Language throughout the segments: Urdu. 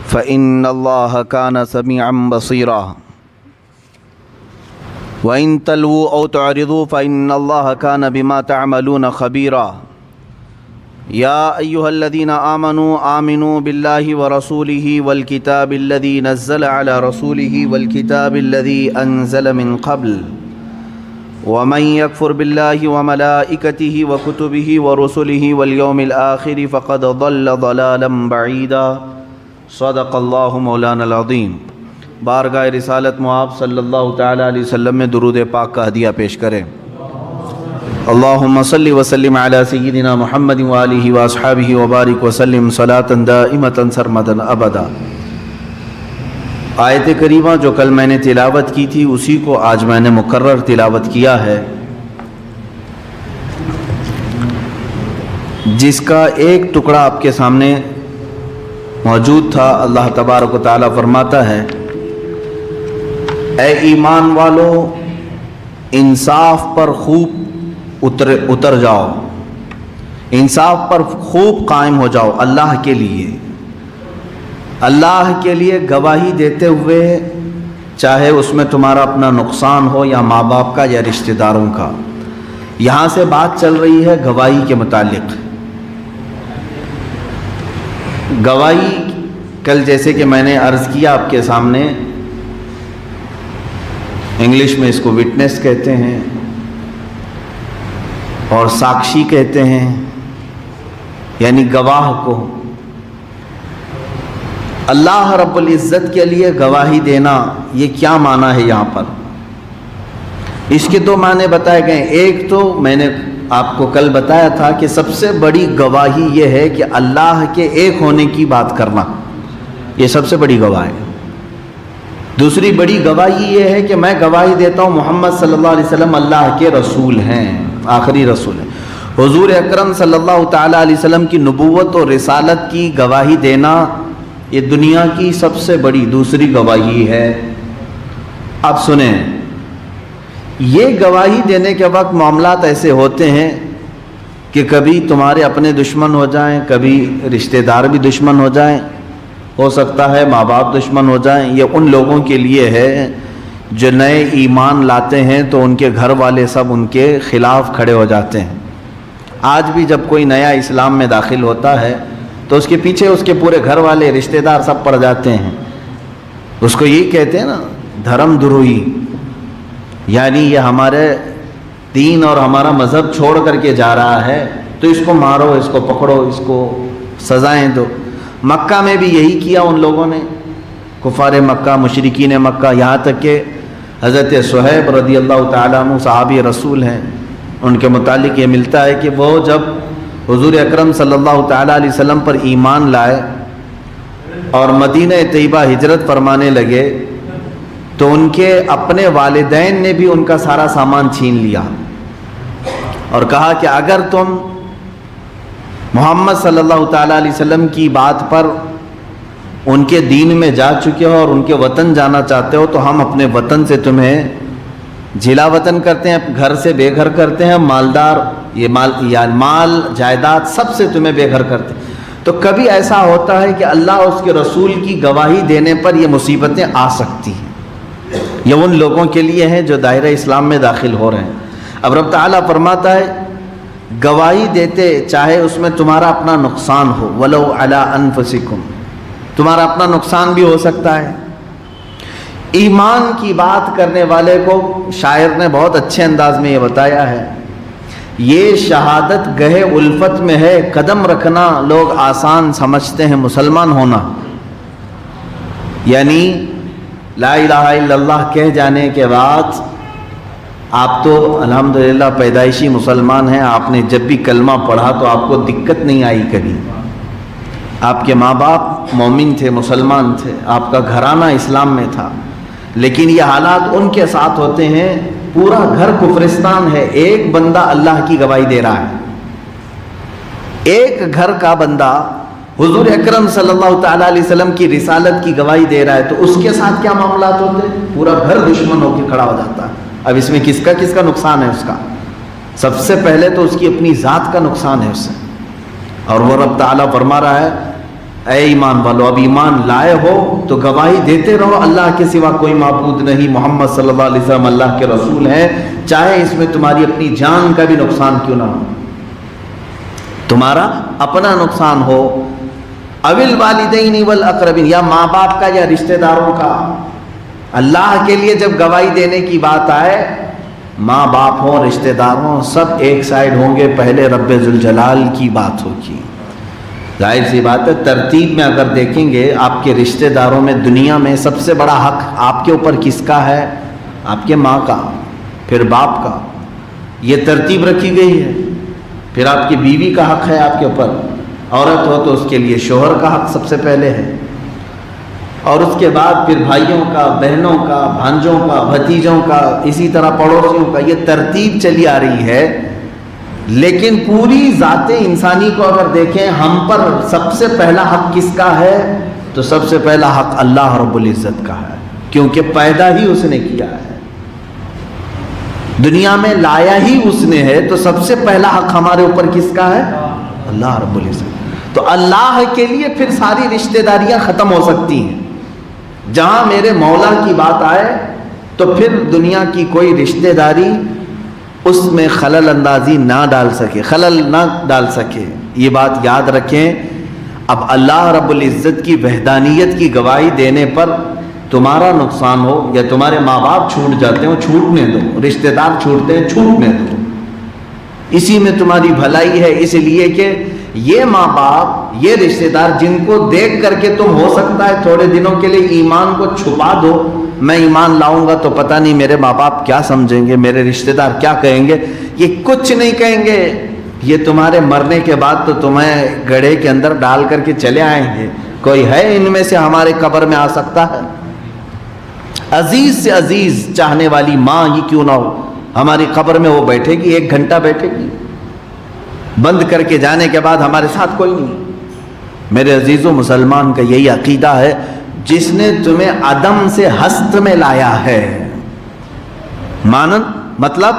فإن الله كان سميعا بصيرا وإن تلووا أو تعرضوا فإن الله كان بما تعملون خبيرا يا أيها الذين آمنوا بالله ورسوله والكتاب الذي نزل على رسوله والكتاب الذي أنزل من قبل ومن يكفر بالله وملائكته وكتبه ورسله واليوم الآخر فقد ضل ضلالا بعيدا صدق اللہ مولانا العظیم۔ بارگاہ رسالت مآب صلی اللہ تعالیٰ علیہ وسلم میں درود پاک کا ہدیہ پیش کریں۔ اللہم صلی وسلم علی سیدنا محمد وآلہ واصحابہ وبارک وسلم صلاۃ دائمۃ سرمدا ابدا۔ آیت کریمہ جو کل میں نے تلاوت کی تھی اسی کو آج میں نے مکرر تلاوت کیا ہے، جس کا ایک ٹکڑا آپ کے سامنے موجود تھا۔ اللہ تبارک و تعالیٰ فرماتا ہے، اے ایمان والو انصاف پر خوب اتر جاؤ، انصاف پر خوب قائم ہو جاؤ، اللہ کے لیے گواہی دیتے ہوئے، چاہے اس میں تمہارا اپنا نقصان ہو یا ماں باپ کا یا رشتہ داروں کا۔ یہاں سے بات چل رہی ہے گواہی کے متعلق۔ گواہی کل جیسے کہ میں نے عرض کیا آپ کے سامنے، انگلش میں اس کو وٹنس کہتے ہیں اور ساکشی کہتے ہیں، یعنی گواہ کو۔ اللہ رب العزت کے لیے گواہی دینا، یہ کیا معنی ہے یہاں پر؟ اس کے دو معنی بتائے گئے۔ ایک تو میں نے آپ کو کل بتایا تھا کہ سب سے بڑی گواہی یہ ہے کہ اللہ کے ایک ہونے کی بات کرنا، یہ سب سے بڑی گواہی ہے۔ دوسری بڑی گواہی یہ ہے کہ میں گواہی دیتا ہوں محمد صلی اللہ علیہ وسلم اللہ کے رسول ہیں، آخری رسول ہیں۔ حضور اکرم صلی اللہ تعالیٰ علیہ وسلم کی نبوت اور رسالت کی گواہی دینا، یہ دنیا کی سب سے بڑی دوسری گواہی ہے۔ اب سنیں، یہ گواہی دینے کے وقت معاملات ایسے ہوتے ہیں کہ کبھی تمہارے اپنے دشمن ہو جائیں، کبھی رشتہ دار بھی دشمن ہو جائیں، ہو سکتا ہے ماں باپ دشمن ہو جائیں۔ یہ ان لوگوں کے لیے ہے جو نئے ایمان لاتے ہیں تو ان کے گھر والے سب ان کے خلاف کھڑے ہو جاتے ہیں۔ آج بھی جب کوئی نیا اسلام میں داخل ہوتا ہے تو اس کے پیچھے اس کے پورے گھر والے رشتہ دار سب پڑ جاتے ہیں۔ اس کو یہی کہتے ہیں نا، دھرم دروہی، یعنی یہ ہمارے دین اور ہمارا مذہب چھوڑ کر کے جا رہا ہے تو اس کو مارو، اس کو پکڑو، اس کو سزائیں دو۔ مکہ میں بھی یہی کیا ان لوگوں نے، کفار مکہ، مشرکین مکہ، یہاں تک کہ حضرت صہیب رضی اللہ تعالیٰ عنہ صحابی رسول ہیں، ان کے متعلق یہ ملتا ہے کہ وہ جب حضور اکرم صلی اللہ تعالیٰ علیہ وسلم پر ایمان لائے اور مدینہ طیبہ ہجرت فرمانے لگے تو ان کے اپنے والدین نے بھی ان کا سارا سامان چھین لیا اور کہا کہ اگر تم محمد صلی اللہ تعالیٰ علیہ وسلم کی بات پر ان کے دین میں جا چکے ہو اور ان کے وطن جانا چاہتے ہو تو ہم اپنے وطن سے تمہیں جلا وطن کرتے ہیں، گھر سے بے گھر کرتے ہیں، مالدار یہ مال جائیداد سب سے تمہیں بے گھر کرتے ہیں۔ تو کبھی ایسا ہوتا ہے کہ اللہ اس کے رسول کی گواہی دینے پر یہ مصیبتیں آ سکتی ہیں۔ یہ ان لوگوں کے لیے ہیں جو دائرہ اسلام میں داخل ہو رہے ہیں۔ اب رب تعالیٰ فرماتا ہے گواہی دیتے چاہے اس میں تمہارا اپنا نقصان ہو، وَلَوْ عَلَىٰ أَنفُسِكُمْ، تمہارا اپنا نقصان بھی ہو سکتا ہے۔ ایمان کی بات کرنے والے کو شاعر نے بہت اچھے انداز میں یہ بتایا ہے، یہ شہادت گہے الفت میں ہے، قدم رکھنا لوگ آسان سمجھتے ہیں مسلمان ہونا۔ یعنی لا الہ الا اللہ کہہ جانے کے بعد آپ تو الحمدللہ پیدائشی مسلمان ہیں، آپ نے جب بھی کلمہ پڑھا تو آپ کو دقت نہیں آئی کبھی، آپ کے ماں باپ مومن تھے، مسلمان تھے، آپ کا گھرانہ اسلام میں تھا، لیکن یہ حالات ان کے ساتھ ہوتے ہیں پورا گھر کفرستان ہے، ایک بندہ اللہ کی گواہی دے رہا ہے، ایک گھر کا بندہ حضور اکرم صلی اللہ تعالیٰ علیہ وسلم کی رسالت کی گواہی دے رہا ہے، تو اس کے ساتھ کیا معاملات ہوتے ہیں؟ پورا گھر دشمن ہو کے کھڑا ہو جاتا ہے۔ اب اس میں کس کا نقصان ہے؟ اس کا سب سے پہلے تو اس کی اپنی ذات کا نقصان ہے اس سے، اور وہ رب تعالیٰ فرما رہا ہے اے ایمان والو اب ایمان لائے ہو تو گواہی دیتے رہو اللہ کے سوا کوئی معبود نہیں، محمد صلی اللہ علیہ وسلم اللہ کے رسول ہیں، چاہے اس میں تمہاری اپنی جان کا بھی نقصان کیوں نہ ہو، تمہارا اپنا نقصان ہو، اوil والدین والاقربین، یا ماں باپ کا یا رشتہ داروں کا۔ اللہ کے لیے جب گواہی دینے کی بات آئے، ماں باپ ہوں، رشتہ دار ہوں، سب ایک سائڈ ہوں گے، پہلے رب ذوالجلال کی بات ہوگی۔ ظاہر سی بات ہے، ترتیب میں اگر دیکھیں گے آپ کے رشتہ داروں میں دنیا میں سب سے بڑا حق آپ کے اوپر کس کا ہے؟ آپ کے ماں کا، پھر باپ کا، یہ ترتیب رکھی گئی ہے۔ پھر آپ کی بیوی کا حق ہے آپ کے اوپر، عورت ہو تو اس کے لیے شوہر کا حق سب سے پہلے ہے، اور اس کے بعد پھر بھائیوں کا، بہنوں کا، بھانجوں کا، بھتیجوں کا، اسی طرح پڑوسیوں کا، یہ ترتیب چلی آ رہی ہے۔ لیکن پوری ذات انسانی کو اگر دیکھیں، ہم پر سب سے پہلا حق کس کا ہے؟ تو سب سے پہلا حق اللہ رب العزت کا ہے، کیونکہ پیدا ہی اس نے کیا ہے، دنیا میں لایا ہی اس نے ہے، تو سب سے پہلا حق ہمارے اوپر کس کا ہے؟ اللہ رب العزت۔ تو اللہ کے لیے پھر ساری رشتہ داریاں ختم ہو سکتی ہیں۔ جہاں میرے مولا کی بات آئے تو پھر دنیا کی کوئی رشتہ داری اس میں خلل اندازی نہ ڈال سکے، خلل نہ ڈال سکے، یہ بات یاد رکھیں۔ اب اللہ رب العزت کی وحدانیت کی گواہی دینے پر تمہارا نقصان ہو یا تمہارے ماں باپ چھوٹ جاتے ہو، چھوٹنے دو، رشتہ دار چھوٹتے ہیں، چھوٹنے دو، اسی میں تمہاری بھلائی ہے۔ اس لیے کہ یہ ماں باپ، یہ رشتہ دار جن کو دیکھ کر کے تم ہو سکتا ہے تھوڑے دنوں کے لیے ایمان کو چھپا دو، میں ایمان لاؤں گا تو پتہ نہیں میرے ماں باپ کیا سمجھیں گے، میرے رشتہ دار کیا کہیں گے، یہ کچھ نہیں کہیں گے، یہ تمہارے مرنے کے بعد تو تمہیں گڑھے کے اندر ڈال کر کے چلے آئیں گے۔ کوئی ہے ان میں سے ہمارے قبر میں آ سکتا ہے؟ عزیز سے عزیز چاہنے والی ماں ہی کیوں نہ ہو، ہماری قبر میں وہ بیٹھے گی، 1 گھنٹہ بیٹھے گی، بند کر کے جانے کے بعد ہمارے ساتھ کوئی نہیں۔ میرے عزیزوں، مسلمان کا یہی عقیدہ ہے، جس نے تمہیں عدم سے ہست میں لایا ہے، مانند مطلب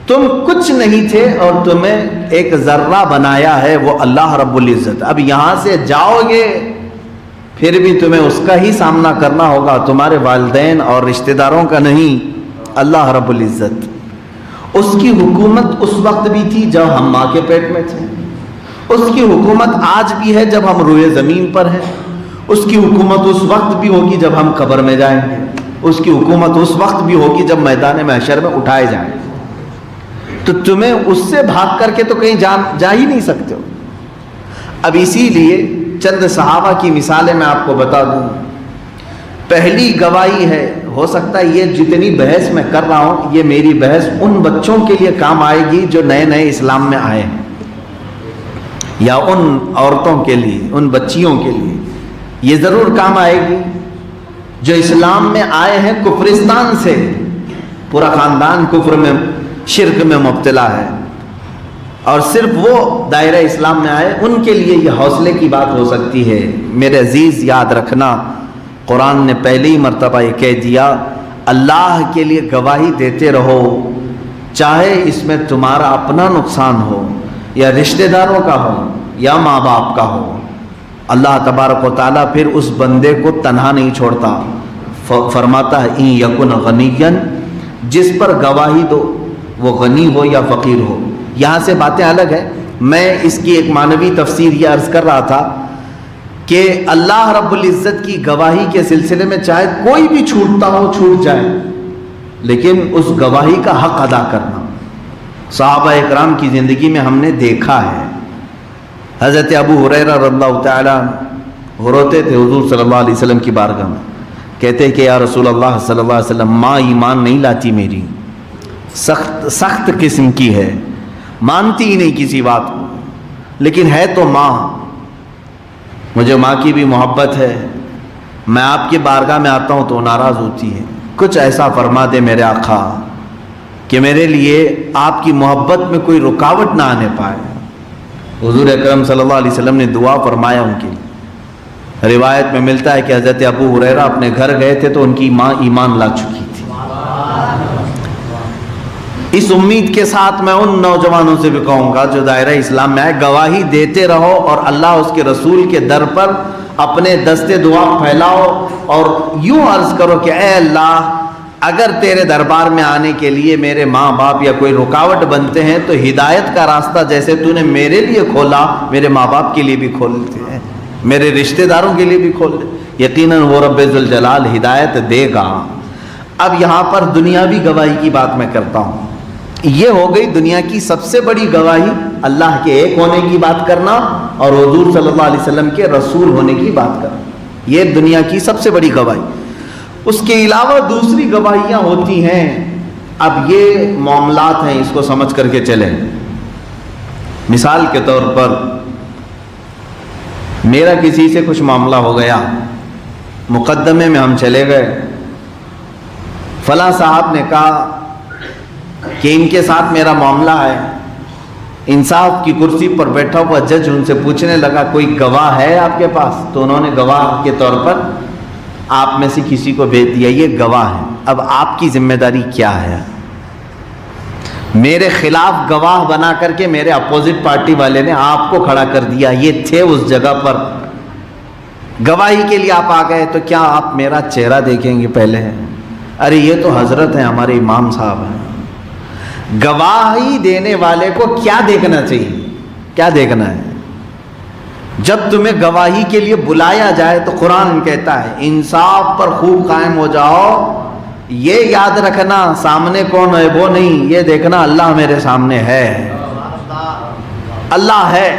تم کچھ نہیں تھے اور تمہیں ایک ذرہ بنایا ہے، وہ اللہ رب العزت۔ اب یہاں سے جاؤ گے پھر بھی تمہیں اس کا ہی سامنا کرنا ہوگا، تمہارے والدین اور رشتہ داروں کا نہیں، اللہ رب العزت۔ اس کی حکومت اس وقت بھی تھی جب ہم ماں کے پیٹ میں تھے، اس کی حکومت آج بھی ہے جب ہم روئے زمین پر ہیں، اس کی حکومت اس وقت بھی ہوگی جب ہم قبر میں جائیں گے، اس کی حکومت اس وقت بھی ہوگی جب میدان محشر میں اٹھائے جائیں گے۔ تو تمہیں اس سے بھاگ کر کے تو کہیں جا ہی نہیں سکتے ہو۔ اب اسی لیے چند صحابہ کی مثالیں میں آپ کو بتا دوں۔ پہلی گواہی ہے، ہو سکتا ہے یہ جتنی بحث میں کر رہا ہوں یہ میری بحث ان بچوں کے لیے کام آئے گی جو نئے نئے اسلام میں آئے ہیں، یا ان عورتوں کے لیے، ان بچیوں کے لیے یہ ضرور کام آئے گی جو اسلام میں آئے ہیں کفرستان سے، پورا خاندان کفر میں، شرک میں مبتلا ہے، اور صرف وہ دائرہ اسلام میں آئے، ان کے لیے یہ حوصلے کی بات ہو سکتی ہے۔ میرے عزیز، یاد رکھنا، قرآن نے پہلی مرتبہ یہ کہہ دیا، اللہ کے لیے گواہی دیتے رہو، چاہے اس میں تمہارا اپنا نقصان ہو یا رشتہ داروں کا ہو یا ماں باپ کا ہو، اللہ تبارک و تعالیٰ پھر اس بندے کو تنہا نہیں چھوڑتا، فرماتا ہے ان یکن غنیا، جس پر گواہی دو وہ غنی ہو یا فقیر ہو۔ یہاں سے باتیں الگ ہیں، میں اس کی ایک معنوی تفسیر یہ عرض کر رہا تھا کہ اللہ رب العزت کی گواہی کے سلسلے میں چاہے کوئی بھی چھوٹتا ہو چھوٹ جائے، لیکن اس گواہی کا حق ادا کرنا۔ صحابہ اکرام کی زندگی میں ہم نے دیکھا ہے، حضرت ابو ہریرہ رضی اللہ تعالیٰ روتے تھے حضور صلی اللہ علیہ وسلم کی بارگاہ میں، کہتے کہ یا رسول اللہ صلی اللہ علیہ وسلم، ماں ایمان نہیں لاتی میری، سخت قسم کی ہے، مانتی ہی نہیں کسی بات کو، لیکن ہے تو ماں، مجھے ماں کی بھی محبت ہے، میں آپ کی بارگاہ میں آتا ہوں تو ناراض ہوتی ہے، کچھ ایسا فرما دے میرے آقا کہ میرے لیے آپ کی محبت میں کوئی رکاوٹ نہ آنے پائے۔ حضور اکرم صلی اللہ علیہ وسلم نے دعا فرمایا ان کے لیے۔ روایت میں ملتا ہے کہ حضرت ابو ہریرہ اپنے گھر گئے تھے تو ان کی ماں ایمان لا چکی تھی۔ اس امید کے ساتھ میں ان نوجوانوں سے بھی کہوں گا جو دائرہ اسلام میں آئے، گواہی دیتے رہو اور اللہ اس کے رسول کے در پر اپنے دستے دعا پھیلاؤ اور یوں عرض کرو کہ اے اللہ، اگر تیرے دربار میں آنے کے لیے میرے ماں باپ یا کوئی رکاوٹ بنتے ہیں تو ہدایت کا راستہ جیسے تو نے میرے لیے کھولا، میرے ماں باپ کے لیے بھی کھولتے ہیں، میرے رشتہ داروں کے لیے بھی کھول دے۔ یقیناً وہ رب ذوالجلال ہدایت دے گا۔ اب یہاں پر دنیاوی گواہی کی بات میں کرتا ہوں۔ یہ ہو گئی دنیا کی سب سے بڑی گواہی، اللہ کے ایک ہونے کی بات کرنا اور حضور صلی اللہ علیہ وسلم کے رسول ہونے کی بات کرنا، یہ دنیا کی سب سے بڑی گواہی۔ اس کے علاوہ دوسری گواہیاں ہوتی ہیں۔ اب یہ معاملات ہیں، اس کو سمجھ کر کے چلیں۔ مثال کے طور پر میرا کسی سے کچھ معاملہ ہو گیا، مقدمے میں ہم چلے گئے، فلاں صاحب نے کہا کہ ان کے ساتھ میرا معاملہ ہے۔ انصاف کی کرسی پر بیٹھا ہوا جج ان سے پوچھنے لگا کوئی گواہ ہے آپ کے پاس؟ تو انہوں نے گواہ کے طور پر آپ میں سے کسی کو بھیج دیا، یہ گواہ ہے۔ اب آپ کی ذمہ داری کیا ہے؟ میرے خلاف گواہ بنا کر کے میرے اپوزٹ پارٹی والے نے آپ کو کھڑا کر دیا، یہ تھے اس جگہ پر، گواہی کے لیے آپ آ گئے، تو کیا آپ میرا چہرہ دیکھیں گے پہلے؟ ارے یہ تو حضرت ہیں، ہمارے امام صاحب ہیں۔ گواہی دینے والے کو کیا دیکھنا چاہیے؟ کیا دیکھنا ہے؟ جب تمہیں گواہی کے لیے بلایا جائے تو قرآن کہتا ہے انصاف پر خوب قائم ہو جاؤ، یہ یاد رکھنا سامنے کون ہے وہ نہیں، یہ دیکھنا اللہ میرے سامنے ہے، اللہ ہے۔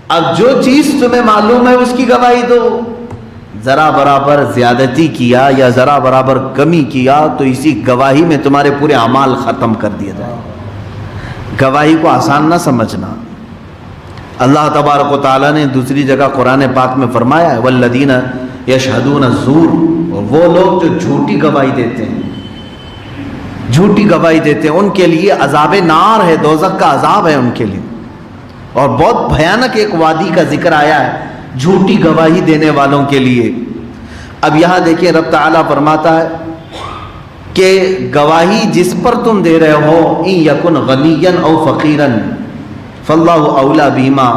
اب جو چیز تمہیں معلوم ہے اس کی گواہی دو۔ ذرا برابر زیادتی کیا یا ذرا برابر کمی کیا تو اسی گواہی میں تمہارے پورے اعمال ختم کر دیے جائیں۔ گواہی کو آسان نہ سمجھنا۔ اللہ تبارک و تعالیٰ نے دوسری جگہ قرآن پاک میں فرمایا ہے والذین یشہدون الزور، اور وہ لوگ جو جھوٹی گواہی دیتے ہیں، جھوٹی گواہی دیتے ہیں، ان کے لیے عذاب نار ہے، دوزخ کا عذاب ہے ان کے لیے۔ اور بہت بھیانک ایک وادی کا ذکر آیا ہے جھوٹی گواہی دینے والوں کے لیے۔ اب یہاں دیکھیں رب تعالیٰ فرماتا ہے کہ گواہی جس پر تم دے رہے ہو ان یکن غنیا او فقیرا فاللہ اولی بہما،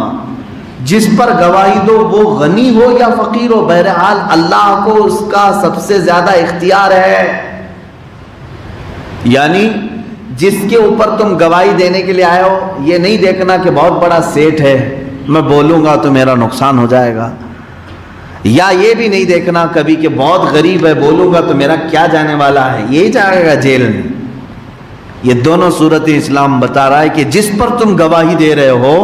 جس پر گواہی دو وہ غنی ہو یا فقیر ہو، بہرحال اللہ کو اس کا سب سے زیادہ اختیار ہے۔ یعنی جس کے اوپر تم گواہی دینے کے لیے آئے ہو، یہ نہیں دیکھنا کہ بہت بڑا سیٹ ہے، میں بولوں گا تو میرا نقصان ہو جائے گا، یا یہ بھی نہیں دیکھنا کبھی کہ بہت غریب ہے، بولوں گا تو میرا کیا جانے والا ہے، یہی جائے گا جیل میں۔ یہ دونوں صورت اسلام بتا رہا ہے کہ جس پر تم گواہی دے رہے ہو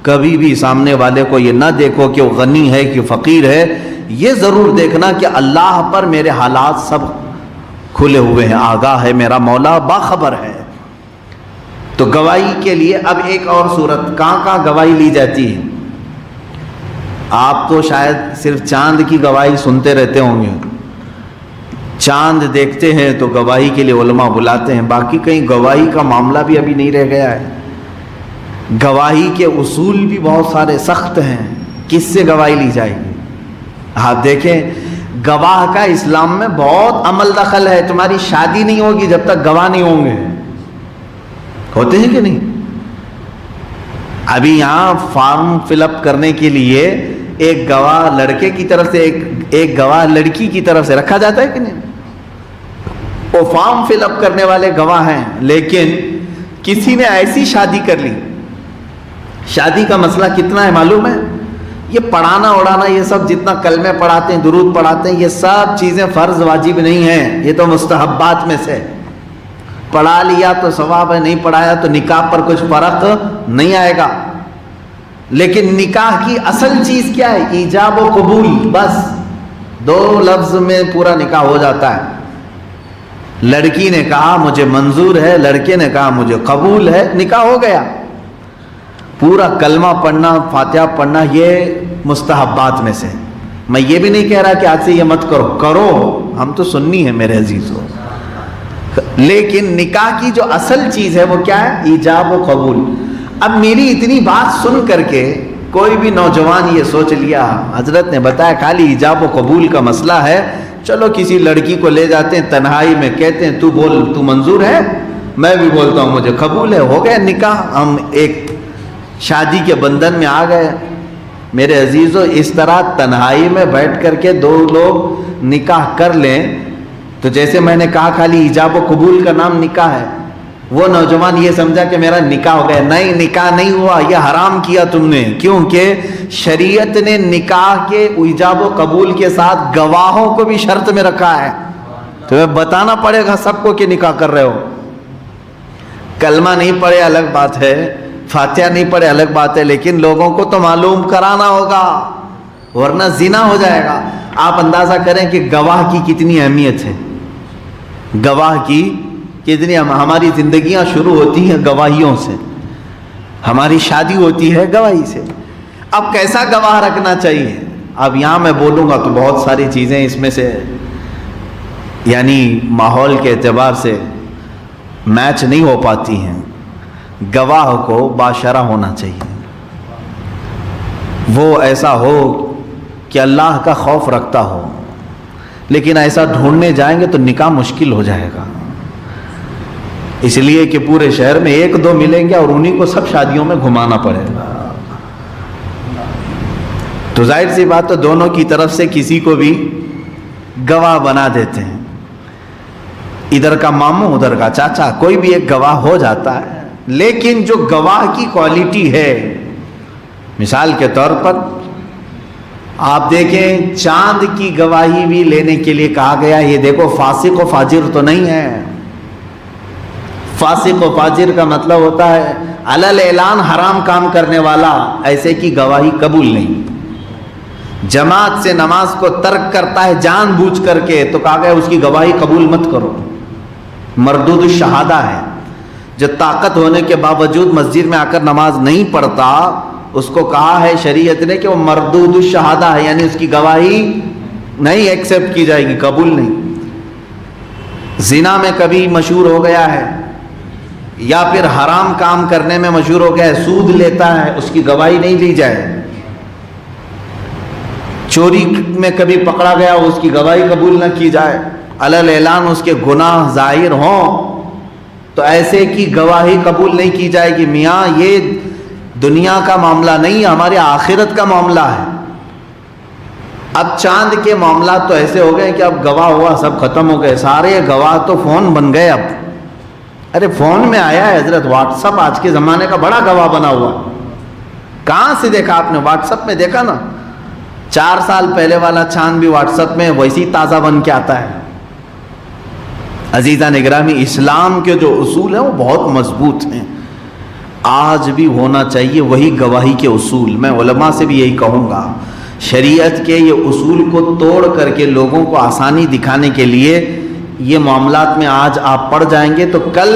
کبھی بھی سامنے والے کو یہ نہ دیکھو کہ وہ غنی ہے کہ فقیر ہے، یہ ضرور دیکھنا کہ اللہ پر میرے حالات سب کھلے ہوئے ہیں، آگاہ ہے، میرا مولا باخبر ہے۔ تو گواہی کے لیے اب ایک اور صورت، کہاں کہاں گواہی لی جاتی ہے؟ آپ تو شاید صرف چاند کی گواہی سنتے رہتے ہوں گے، چاند دیکھتے ہیں تو گواہی کے لیے علماء بلاتے ہیں، باقی کہیں گواہی کا معاملہ بھی ابھی نہیں رہ گیا ہے۔ گواہی کے اصول بھی بہت سارے سخت ہیں، کس سے گواہی لی جائے گی؟ آپ دیکھیں گواہ کا اسلام میں بہت عمل دخل ہے۔ تمہاری شادی نہیں ہوگی جب تک گواہ نہیں ہوں گے، ہوتے ہیں کہ نہیں؟ ابھی یہاں فارم فل اپ کرنے کے لیے ایک گواہ لڑکے کی طرف سے ایک گواہ لڑکی کی طرف سے رکھا جاتا ہے کہ نہیں؟ وہ فارم فل اپ کرنے والے گواہ ہیں، لیکن کسی نے ایسی شادی کر لی، شادی کا مسئلہ کتنا ہے معلوم ہے؟ یہ پڑھانا اڑانا، یہ سب جتنا کلمے پڑھاتے ہیں، درود پڑھاتے ہیں، یہ سب چیزیں فرض واجب نہیں ہیں، یہ تو مستحبات میں سے۔ پڑھا لیا تو ثواب ہے، نہیں پڑھایا تو نکاح پر کچھ فرق نہیں آئے گا۔ لیکن نکاح کی اصل چیز کیا ہے؟ ایجاب و قبول، بس دو لفظ میں پورا نکاح ہو جاتا ہے۔ لڑکی نے کہا مجھے منظور ہے، لڑکے نے کہا مجھے قبول ہے، نکاح ہو گیا۔ پورا کلمہ پڑھنا، فاتحہ پڑھنا یہ مستحبات میں سے۔ میں یہ بھی نہیں کہہ رہا کہ آج سے یہ مت کرو، کرو، ہم تو سنی ہے میرے عزیزو، لیکن نکاح کی جو اصل چیز ہے وہ کیا ہے؟ ایجاب و قبول۔ اب میری اتنی بات سن کر کے کوئی بھی نوجوان یہ سوچ لیا حضرت نے بتایا خالی ایجاب و قبول کا مسئلہ ہے، چلو کسی لڑکی کو لے جاتے ہیں تنہائی میں، کہتے ہیں تو بول، تو منظور ہے؟ میں بھی بولتا ہوں مجھے قبول ہے، ہو گیا نکاح، ہم ایک شادی کے بندھن میں آ گئے۔ میرے عزیزو، اس طرح تنہائی میں بیٹھ کر کے دو لوگ نکاح کر لیں تو جیسے میں نے کہا خالی ایجاب و قبول کا نام نکاح ہے، وہ نوجوان یہ سمجھا کہ میرا نکاح ہو گیا، نہیں، نکاح نہیں ہوا، یہ حرام کیا تم نے، کیونکہ شریعت نے نکاح کے ایجاب و قبول کے ساتھ گواہوں کو بھی شرط میں رکھا ہے۔ تمہیں بتانا پڑے گا سب کو کہ نکاح کر رہے ہو۔ کلمہ نہیں پڑھے الگ بات ہے، فاتحہ نہیں پڑھے الگ بات ہے، لیکن لوگوں کو تو معلوم کرانا ہوگا، ورنہ زنا ہو جائے گا۔ آپ اندازہ کریں کہ گواہ کی کتنی اہمیت ہے، گواہ کی کتنی، ہماری زندگیاں شروع ہوتی ہیں گواہیوں سے، ہماری شادی ہوتی ہے گواہی سے۔ اب کیسا گواہ رکھنا چاہیے؟ اب یہاں میں بولوں گا تو بہت ساری چیزیں اس میں سے یعنی ماحول کے اعتبار سے میچ نہیں ہو پاتی ہیں۔ گواہ کو باشرہ ہونا چاہیے، وہ ایسا ہو کہ اللہ کا خوف رکھتا ہو، لیکن ایسا ڈھونڈنے جائیں گے تو نکاح مشکل ہو جائے گا، اس لیے کہ پورے شہر میں ایک دو ملیں گے اور انہی کو سب شادیوں میں گھمانا پڑے گا۔ تو ظاہر سی بات، تو دونوں کی طرف سے کسی کو بھی گواہ بنا دیتے ہیں، ادھر کا ماموں ادھر کا چاچا، کوئی بھی ایک گواہ ہو جاتا ہے۔ لیکن جو گواہ کی کوالٹی ہے، مثال کے طور پر آپ دیکھیں چاند کی گواہی بھی لینے کے لیے کہا گیا، یہ دیکھو فاسق و فاجر تو نہیں ہے۔ فاسق و فاجر کا مطلب ہوتا ہے علل اعلان حرام کام کرنے والا، ایسے کی گواہی قبول نہیں۔ جماعت سے نماز کو ترک کرتا ہے جان بوجھ کر کے، تو کہا گیا اس کی گواہی قبول مت کرو، مردود الشہادہ ہے۔ جو طاقت ہونے کے باوجود مسجد میں آ کر نماز نہیں پڑھتا، اس کو کہا ہے شریعت نے کہ وہ مردود الشہادہ ہے، یعنی اس کی گواہی نہیں ایکسپٹ کی جائے گی، قبول نہیں۔ زنا میں کبھی مشہور ہو گیا ہے یا پھر حرام کام کرنے میں مشہور ہو گیا ہے، سود لیتا ہے، اس کی گواہی نہیں لی جائے۔ چوری میں کبھی پکڑا گیا، اس کی گواہی قبول نہ کی جائے، علل اعلان اس کے گناہ ظاہر ہوں تو ایسے کی گواہی قبول نہیں کی جائے گی۔ میاں یہ دنیا کا معاملہ نہیں، ہمارے آخرت کا معاملہ ہے۔ اب چاند کے معاملات تو ایسے ہو گئے کہ اب گواہ ہوا سب ختم ہو گئے، سارے گواہ تو فون بن گئے۔ اب ارے فون میں آیا ہے حضرت، واٹس اپ آج کے زمانے کا بڑا گواہ بنا ہوا۔ کہاں سے دیکھا آپ نے؟ واٹس اپ میں دیکھا نا، 4 سال پہلے والا چاند بھی واٹس اپ میں ویسی تازہ بن کے آتا ہے۔ عزیزان اکرامی، اسلام کے جو اصول ہیں وہ بہت مضبوط ہیں، آج بھی ہونا چاہیے وہی گواہی کے اصول۔ میں علماء سے بھی یہی کہوں گا، شریعت کے یہ اصول کو توڑ کر کے لوگوں کو آسانی دکھانے کے لیے یہ معاملات میں آج آپ پڑ جائیں گے تو کل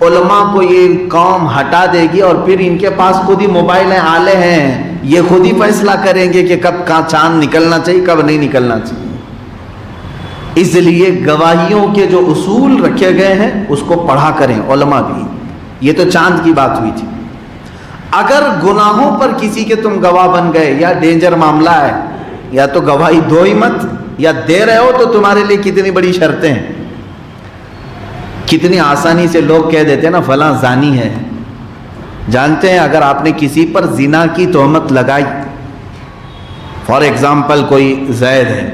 علماء کو یہ قوم ہٹا دے گی، اور پھر ان کے پاس خود ہی موبائل ہیں، آلے ہیں، یہ خود ہی فیصلہ کریں گے کہ کب کہاں چاند نکلنا چاہیے، کب نہیں نکلنا چاہیے۔ اس لیے گواہیوں کے جو اصول رکھے گئے ہیں اس کو پڑھا کریں علماء بھی۔ یہ تو چاند کی بات ہوئی تھی۔ اگر گناہوں پر کسی کے تم گواہ بن گئے، یا ڈینجر معاملہ ہے، یا تو گواہی دو ہی مت، یا دے رہے ہو تو تمہارے لیے کتنی بڑی شرطیں ہیں۔ کتنی آسانی سے لوگ کہہ دیتے ہیں نا فلاں زانی ہے۔ جانتے ہیں اگر آپ نے کسی پر زنا کی تہمت لگائی، فار ایگزامپل کوئی زید ہے،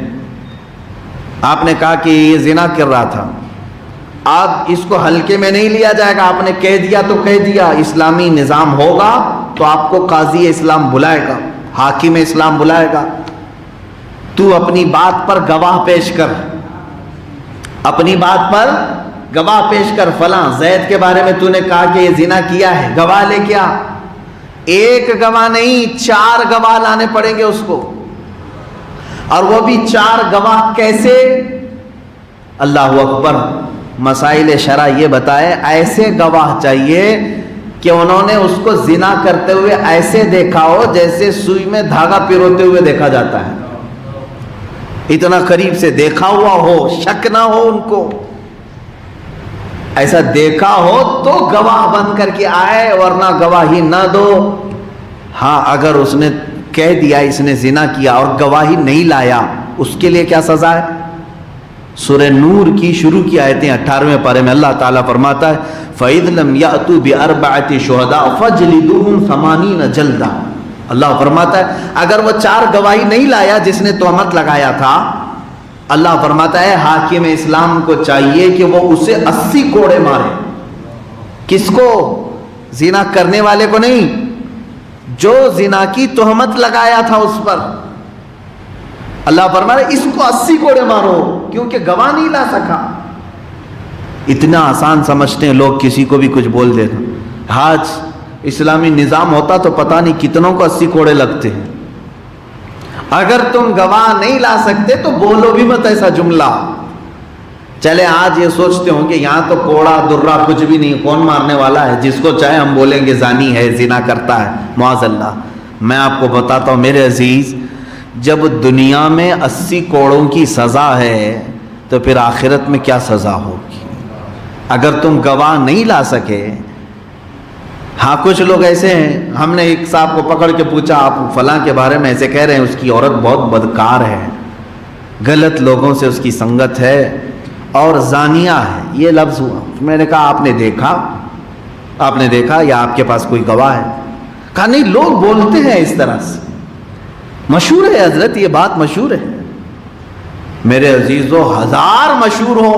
آپ نے کہا کہ یہ زنا کر رہا تھا، آپ اس کو ہلکے میں نہیں لیا جائے گا، آپ نے کہہ دیا تو کہہ دیا، اسلامی نظام ہوگا تو آپ کو قاضی اسلام بلائے گا، حاکم اسلام بلائے گا، تو اپنی بات پر گواہ پیش کر، اپنی بات پر گواہ پیش کر، فلاں زید کے بارے میں تو نے کہا کہ یہ زنا کیا ہے، گواہ لے کے آ۔ ایک گواہ نہیں، 4 گواہ لانے پڑیں گے اس کو، اور وہ بھی 4 گواہ کیسے؟ اللہ اکبر۔ مسائل شرع یہ بتائے ایسے گواہ چاہیے کہ انہوں نے اس کو زنا کرتے ہوئے ایسے دیکھا ہو جیسے سوئی میں دھاگا پیروتے ہوئے دیکھا جاتا ہے، اتنا قریب سے دیکھا ہوا ہو، شک نہ ہو ان کو، ایسا دیکھا ہو تو گواہ بن کر کے آئے، ورنہ گواہی نہ دو۔ ہاں اگر اس نے کہہ دیا اس نے زنا کیا اور گواہی نہیں لایا، اس کے لیے کیا سزا ہے؟ سورہ نور کی شروع کی آیتیں 18ویں پارے میں اللہ تعالیٰ فرماتا ہے فَإِذْ لَمْ يَأْتُوا بِأَرْبَعَةِ شُهَدَاءَ فَاجْلِدُوهُمْ 80 جلدہ. اللہ فرماتا ہے اگر وہ 4 گواہی نہیں لایا جس نے تہمت لگایا تھا، اللہ فرماتا ہے حاکم اسلام کو چاہیے کہ وہ اسے 80 کوڑے مارے. کس کو؟ زنا کرنے والے کو نہیں، جو زنا کی تہمت لگایا تھا اس پر. اللہ فرما رہا ہے اس کو 80 کوڑے مارو، کیونکہ گواہ نہیں لا سکا. اتنا آسان سمجھتے ہیں لوگ کسی کو بھی کچھ بول دینا. آج اسلامی نظام ہوتا تو پتہ نہیں کتنوں کو 80 کوڑے لگتے ہیں. اگر تم گواہ نہیں لا سکتے تو بولو بھی مت ایسا جملہ. چلے آج یہ سوچتے ہوں کہ یہاں تو کوڑا درہ کچھ بھی نہیں، کون مارنے والا ہے، جس کو چاہے ہم بولیں گے زانی ہے، زنا کرتا ہے، معاذ اللہ. میں آپ کو بتاتا ہوں میرے عزیز، جب دنیا میں 80 کوڑوں کی سزا ہے تو پھر آخرت میں کیا سزا ہوگی اگر تم گواہ نہیں لا سکے. ہاں کچھ لوگ ایسے ہیں، ہم نے ایک صاحب کو پکڑ کے پوچھا آپ فلاں کے بارے میں ایسے کہہ رہے ہیں، اس کی عورت بہت بدکار ہے، غلط لوگوں سے اس کی سنگت ہے اور زانیہ ہے، یہ لفظ ہوا. میں نے کہا آپ نے دیکھا یا آپ کے پاس کوئی گواہ ہے؟ کہا نہیں، لوگ بولتے ہیں اس طرح سے، مشہور ہے حضرت، یہ بات مشہور ہے. میرے عزیزو، 1000 مشہور ہو،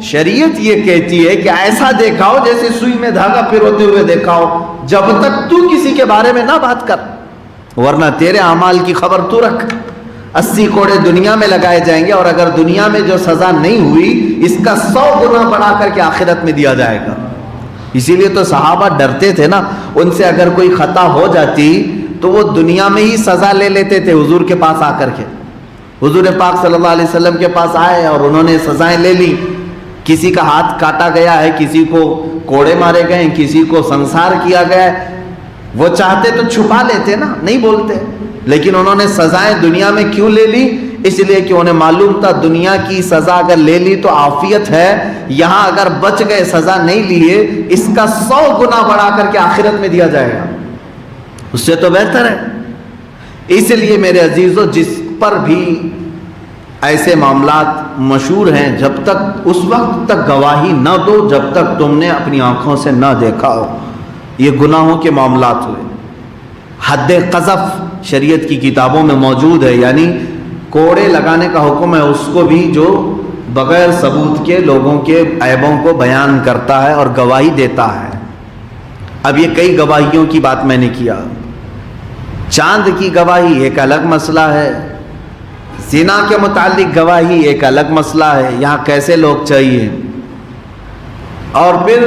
شریعت یہ کہتی ہے کہ ایسا دیکھاؤ جیسے سوئی میں دھاگا پھروتے ہوئے دیکھاؤ، جب تک تو کسی کے بارے میں نہ بات کر، ورنہ تیرے اعمال کی خبر تو رکھ. 80 کوڑے دنیا میں لگائے جائیں گے، اور اگر دنیا میں جو سزا نہیں ہوئی اس کا 100 گنا بڑھا کر کے آخرت میں دیا جائے گا. اسی لیے تو صحابہ ڈرتے تھے نا، ان سے اگر کوئی خطا ہو جاتی تو وہ دنیا میں ہی سزا لے لیتے تھے. حضور کے پاس آ کر کے، حضور پاک صلی اللہ علیہ وسلم کے پاس آئے اور انہوں نے سزائیں لے لی. کسی کا ہاتھ کاٹا گیا ہے، کسی کو کوڑے مارے گئے ہیں، کسی کو سنسار کیا گیا ہے. وہ چاہتے تو چھپا لیتے نا، نہیں بولتے، لیکن انہوں نے سزائیں دنیا میں کیوں لے لی؟ اس لیے کہ انہیں معلوم تھا دنیا کی سزا اگر لے لی تو عافیت ہے، یہاں اگر بچ گئے سزا نہیں لیے اس کا 100 گنا بڑھا کر کے آخرت میں دیا جائے گا، اس سے تو بہتر ہے. اس لیے میرے عزیزو، جس پر بھی ایسے معاملات مشہور ہیں، جب تک اس وقت تک گواہی نہ دو جب تک تم نے اپنی آنکھوں سے نہ دیکھا ہو. یہ گناہوں کے معاملات ہوئے. حد قذف شریعت کی کتابوں میں موجود ہے، یعنی کوڑے لگانے کا حکم ہے اس کو بھی جو بغیر ثبوت کے لوگوں کے عیبوں کو بیان کرتا ہے اور گواہی دیتا ہے. اب یہ کئی گواہیوں کی بات میں نے کیا. چاند کی گواہی ایک الگ مسئلہ ہے، زنا کے متعلق گواہی ایک الگ مسئلہ ہے، یہاں کیسے لوگ چاہیے. اور پھر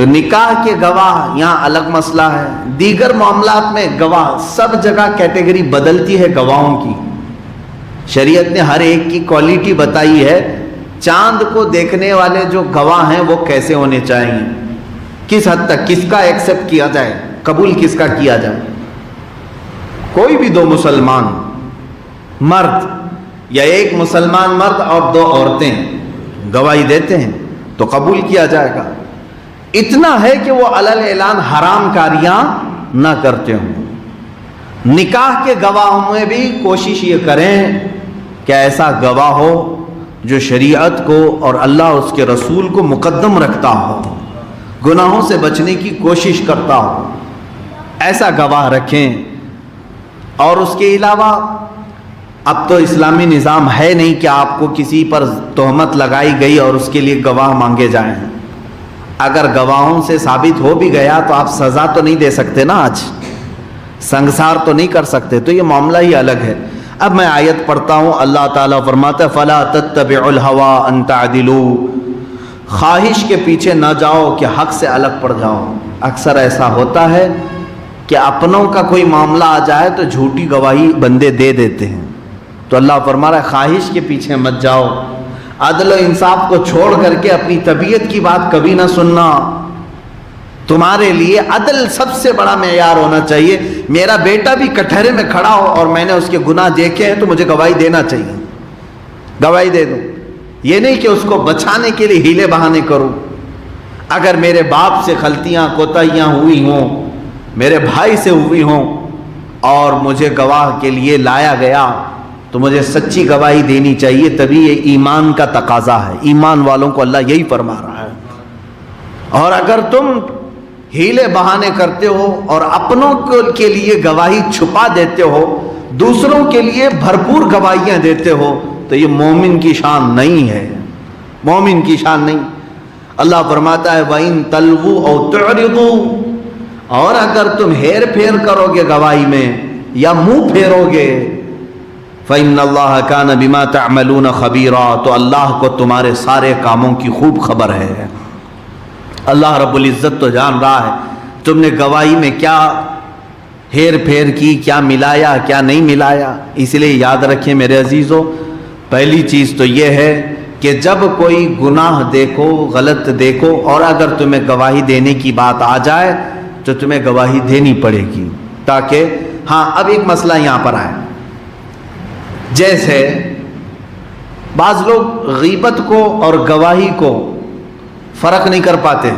نکاح کے گواہ یہاں الگ مسئلہ ہے. دیگر معاملات میں گواہ، سب جگہ کیٹیگری بدلتی ہے گواہوں کی. شریعت نے ہر ایک کی کوالٹی بتائی ہے. چاند کو دیکھنے والے جو گواہ ہیں وہ کیسے ہونے چاہیے، کس حد تک، کس کا ایکسپٹ کیا جائے، قبول کس کا کیا جائے. کوئی بھی 2 مسلمان مرد یا ایک مسلمان مرد اور 2 عورتیں گواہی دیتے ہیں تو قبول کیا جائے گا. اتنا ہے کہ وہ علل اعلان حرام کاریاں نہ کرتے ہوں. نکاح کے گواہوں میں بھی کوشش یہ کریں کہ ایسا گواہ ہو جو شریعت کو اور اللہ اس کے رسول کو مقدم رکھتا ہو، گناہوں سے بچنے کی کوشش کرتا ہو، ایسا گواہ رکھیں. اور اس کے علاوہ اب تو اسلامی نظام ہے نہیں کہ آپ کو کسی پر تہمت لگائی گئی اور اس کے لیے گواہ مانگے جائیں. اگر گواہوں سے ثابت ہو بھی گیا تو آپ سزا تو نہیں دے سکتے نا، آج سنگسار تو نہیں کر سکتے، تو یہ معاملہ ہی الگ ہے. اب میں آیت پڑھتا ہوں. اللہ تعالیٰ فرماتا ہے فَلَا تَتَّبِعُوا الْهَوَىٰ أَن تَعْدِلُوا، خواہش کے پیچھے نہ جاؤ کہ حق سے الگ پڑ جاؤ. اکثر ایسا ہوتا ہے کہ اپنوں کا کوئی معاملہ آ جائے تو جھوٹی گواہی بندے دے دیتے ہیں. تو اللہ فرما رہا ہے خواہش کے پیچھے مت جاؤ، عدل و انصاف کو چھوڑ کر کے اپنی طبیعت کی بات کبھی نہ سننا. تمہارے لیے عدل سب سے بڑا معیار ہونا چاہیے. میرا بیٹا بھی کٹہرے میں کھڑا ہو اور میں نے اس کے گناہ دیکھے ہیں تو مجھے گواہی دینا چاہیے، گواہی دے دوں. یہ نہیں کہ اس کو بچانے کے لیے ہیلے بہانے کروں. اگر میرے باپ سے غلطیاں کوتاہیاں ہوئی ہوں، میرے بھائی سے ہوئی ہوں اور مجھے گواہ کے لیے لایا گیا تو مجھے سچی گواہی دینی چاہیے، تبھی یہ ایمان کا تقاضا ہے، ایمان والوں کو اللہ یہی فرما رہا ہے۔ اور اگر تم ہیلے بہانے کرتے ہو اور اپنوں کے لیے گواہی چھپا دیتے ہو، دوسروں کے لیے بھرپور گواہیاں دیتے ہو، تو یہ مومن کی شان نہیں ہے، مومن کی شان نہیں۔ اللہ فرماتا ہے وَإِن تَلْغُوا أَوْ تُعْرِضُوا، اور اگر تم ہیر پھیر کرو گے گواہی میں یا منہ پھیرو گے، فَإِنَّ اللَّهَ كَانَ بِمَا تَعْمَلُونَ خَبِيرًا، تو اللہ کو تمہارے سارے کاموں کی خوب خبر ہے۔ اللہ رب العزت تو جان رہا ہے تم نے گواہی میں کیا ہیر پھیر کی، کیا ملایا کیا نہیں ملایا۔ اس لیے یاد رکھیں میرے عزیزو، پہلی چیز تو یہ ہے کہ جب کوئی گناہ دیکھو، غلط دیکھو، اور اگر تمہیں گواہی دینے کی بات آ جائے تو تمہیں گواہی دینی پڑے گی، تاکہ ہاں اب ایک مسئلہ یہاں پر آئے۔ جیسے بعض لوگ غیبت کو اور گواہی کو فرق نہیں کر پاتے۔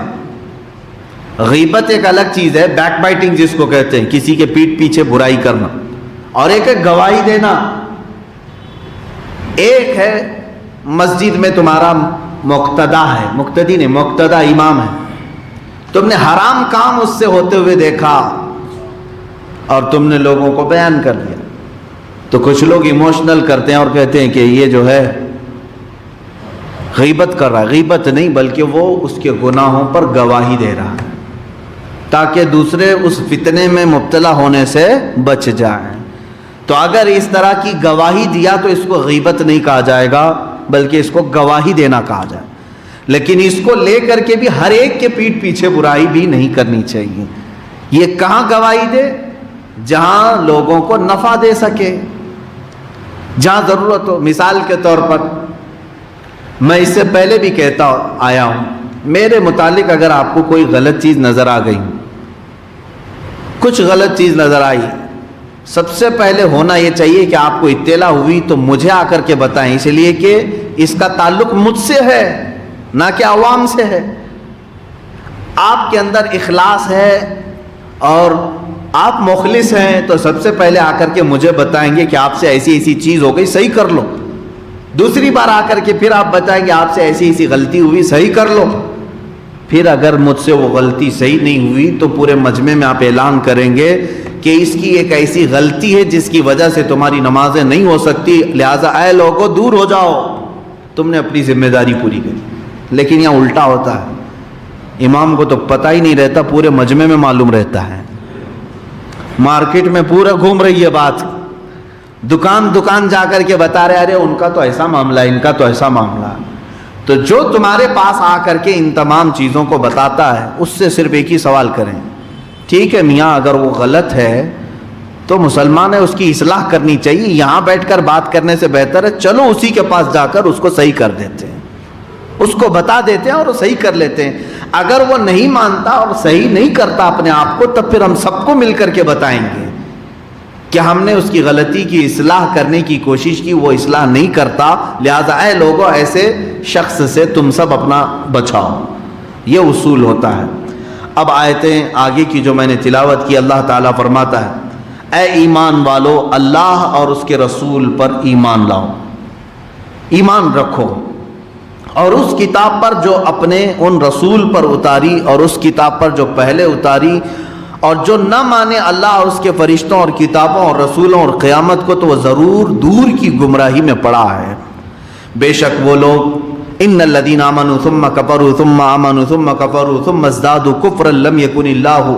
غیبت ایک الگ چیز ہے، بیک بائٹنگ جس کو کہتے ہیں، کسی کے پیٹھ پیچھے برائی کرنا، اور ایک ہے گواہی دینا۔ ایک ہے مسجد میں تمہارا مقتدا ہے، مقتدی نہیں، مقتدا امام ہے، تم نے حرام کام اس سے ہوتے ہوئے دیکھا اور تم نے لوگوں کو بیان کر دیا، تو کچھ لوگ ایموشنل کرتے ہیں اور کہتے ہیں کہ یہ جو ہے غیبت کر رہا ہے۔ غیبت نہیں، بلکہ وہ اس کے گناہوں پر گواہی دے رہا ہے تاکہ دوسرے اس فتنے میں مبتلا ہونے سے بچ جائیں۔ تو اگر اس طرح کی گواہی دیا تو اس کو غیبت نہیں کہا جائے گا، بلکہ اس کو گواہی دینا کہا جائے۔ لیکن اس کو لے کر کے بھی ہر ایک کے پیٹھ پیچھے برائی بھی نہیں کرنی چاہیے۔ یہ کہاں گواہی دے؟ جہاں لوگوں کو نفع دے سکے، جہاں ضرورت ہو۔ مثال کے طور پر میں اس سے پہلے بھی کہتا آیا ہوں، میرے متعلق اگر آپ کو کوئی غلط چیز نظر آ گئی، کچھ غلط چیز نظر آئی، سب سے پہلے ہونا یہ چاہیے کہ آپ کو اطلاع ہوئی تو مجھے آ کر کے بتائیں، اس لیے کہ اس کا تعلق مجھ سے ہے نہ کہ عوام سے ہے۔ آپ کے اندر اخلاص ہے اور آپ مخلص ہیں تو سب سے پہلے آ کر کے مجھے بتائیں گے کہ آپ سے ایسی ایسی چیز ہو گئی، صحیح کر لو۔ دوسری بار آ کر کے پھر آپ بتائیں گے آپ سے ایسی ایسی غلطی ہوئی، صحیح کر لو۔ پھر اگر مجھ سے وہ غلطی صحیح نہیں ہوئی تو پورے مجمع میں آپ اعلان کریں گے کہ اس کی ایک ایسی غلطی ہے جس کی وجہ سے تمہاری نمازیں نہیں ہو سکتی، لہٰذا اے لوگوں دور ہو جاؤ، تم نے اپنی ذمہ داری پوری کری۔ لیکن یہاں الٹا ہوتا ہے، امام کو تو پتہ ہی نہیں رہتا، پورے مجمع میں معلوم رہتا ہے، مارکیٹ میں پورا گھوم رہی ہے بات، دکان دکان جا کر کے بتا رہے ارے ان کا تو ایسا معاملہ ہے، ان کا تو ایسا معاملہ ہے۔ تو جو تمہارے پاس آ کر کے ان تمام چیزوں کو بتاتا ہے اس سے صرف ایک ہی سوال کریں، ٹھیک ہے میاں اگر وہ غلط ہے تو مسلمان ہے، اس کی اصلاح کرنی چاہیے، یہاں بیٹھ کر بات کرنے سے بہتر ہے چلو اسی کے پاس جا کر اس کو صحیح کر دیتے ہیں، اس کو بتا دیتے ہیں اور وہ صحیح کر لیتے ہیں۔ اگر وہ نہیں مانتا اور صحیح نہیں کرتا اپنے آپ کو، تب پھر ہم سب کو مل کر کے بتائیں گے کہ ہم نے اس کی غلطی کی اصلاح کرنے کی کوشش کی، وہ اصلاح نہیں کرتا، لہذا اے لوگوں ایسے شخص سے تم سب اپنا بچاؤ۔ یہ اصول ہوتا ہے۔ اب آیتیں آگے کی جو میں نے تلاوت کی، اللہ تعالیٰ فرماتا ہے اے ایمان والو اللہ اور اس کے رسول پر ایمان لاؤ، ایمان رکھو، اور اس کتاب پر جو اپنے ان رسول پر اتاری اور اس کتاب پر جو پہلے اتاری، اور جو نہ مانے اللہ اور اس کے فرشتوں اور کتابوں اور رسولوں اور قیامت کو تو وہ ضرور دور کی گمراہی میں پڑا ہے۔ بے شک وہ لوگ ان الذین آمنوا ثم کفروا ثم آمنوا ثم کفروا ثم ازدادوا کفرا لم یکن اللہ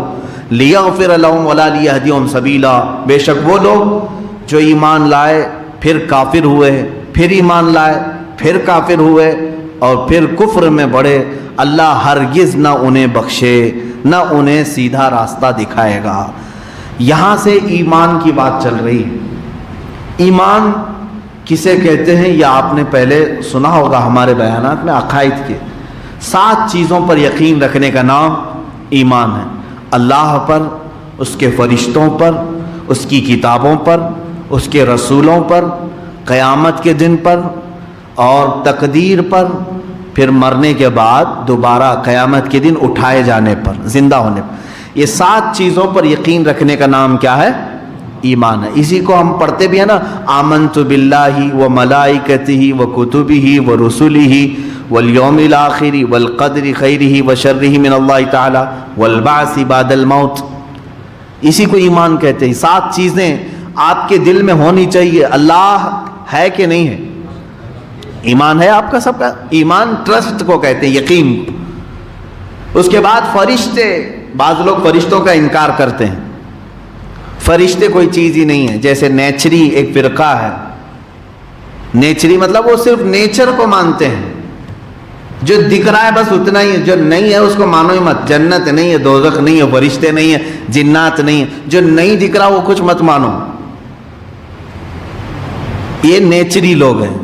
لیغفر لهم ولا لیہدیہم سبیلا، بے شک وہ لوگ جو ایمان لائے پھر کافر ہوئے، پھر ایمان لائے پھر کافر ہوئے اور پھر کفر میں بڑھے، اللہ ہرگز نہ انہیں بخشے نہ انہیں سیدھا راستہ دکھائے گا۔ یہاں سے ایمان کی بات چل رہی ہے۔ ایمان کسے کہتے ہیں یہ آپ نے پہلے سنا ہوگا ہمارے بیانات میں، عقائد کے 7 چیزوں پر یقین رکھنے کا نام ایمان ہے۔ اللہ پر، اس کے فرشتوں پر، اس کی کتابوں پر، اس کے رسولوں پر، قیامت کے دن پر اور تقدیر پر، پھر مرنے کے بعد دوبارہ قیامت کے دن اٹھائے جانے پر، زندہ ہونے پر۔ یہ 7 چیزوں پر یقین رکھنے کا نام کیا ہے؟ ایمان ہے. اسی کو ہم پڑھتے بھی ہیں نا, آمنت باللہ و ملائکتہ و کتبہ و رسلہ والیوم الآخر والقدر خیرہ و شرہ من اللہ تعالی والبعث بعد الموت. اسی کو ایمان کہتے ہیں. 7 چیزیں آپ کے دل میں ہونی چاہیے. اللہ ہے کہ نہیں ہے؟ ایمان ہے آپ کا سب کا. ایمان ٹرسٹ کو کہتے ہیں, یقین. اس کے بعد فرشتے. بعض لوگ فرشتوں کا انکار کرتے ہیں, فرشتے کوئی چیز ہی نہیں ہے. جیسے نیچری ایک فرقہ ہے. نیچری مطلب وہ صرف نیچر کو مانتے ہیں, جو دکھ رہا ہے بس اتنا ہی ہے, جو نہیں ہے اس کو مانو ہی مت. جنت نہیں ہے, دوزخ نہیں ہے, فرشتے نہیں ہے, جنات نہیں ہے. جو نہیں دکھ رہا وہ کچھ مت مانو. یہ نیچری لوگ ہیں.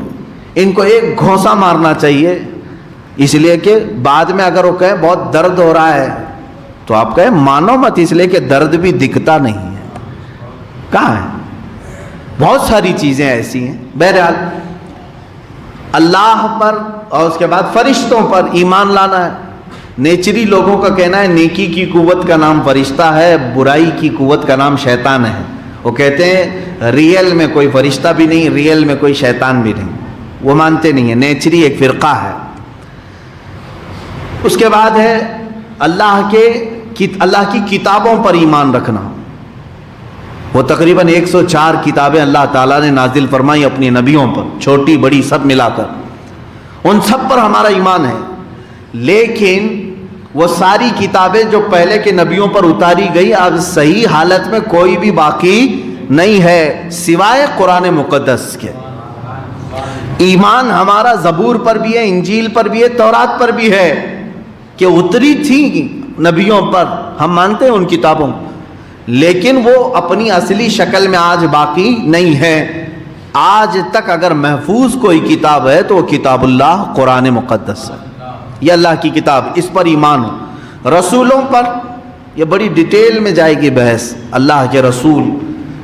ان کو ایک گھونسا مارنا چاہیے, اس لیے کہ بعد میں اگر وہ کہے بہت درد ہو رہا ہے تو آپ کہیں مانو مت, اس لیے کہ درد بھی دکھتا نہیں ہے. کہاں ہے؟ بہت ساری چیزیں ایسی ہیں. بہرحال اللہ پر اور اس کے بعد فرشتوں پر ایمان لانا ہے. نیچری لوگوں کا کہنا ہے نیکی کی قوت کا نام فرشتہ ہے, برائی کی قوت کا نام شیطان ہے. وہ کہتے ہیں ریئل میں کوئی فرشتہ بھی نہیں, ریئل میں کوئی شیطان بھی نہیں. وہ مانتے نہیں ہیں. نیچری ایک فرقہ ہے. اس کے بعد ہے اللہ کی کتابوں پر ایمان رکھنا. وہ تقریباً 104 کتابیں اللہ تعالیٰ نے نازل فرمائی اپنی نبیوں پر, چھوٹی بڑی سب ملا کر. ان سب پر ہمارا ایمان ہے. لیکن وہ ساری کتابیں جو پہلے کے نبیوں پر اتاری گئی اب صحیح حالت میں کوئی بھی باقی نہیں ہے سوائے قرآن مقدس کے. ایمان ہمارا زبور پر بھی ہے, انجیل پر بھی ہے, تورات پر بھی ہے کہ اتری تھی نبیوں پر. ہم مانتے ہیں ان کتابوں, لیکن وہ اپنی اصلی شکل میں آج باقی نہیں ہے. آج تک اگر محفوظ کوئی کتاب ہے تو وہ کتاب اللہ قرآن مقدس ہے. یہ اللہ کی کتاب, اس پر ایمان ہو. رسولوں پر یہ بڑی ڈیٹیل میں جائے گی بحث. اللہ کے رسول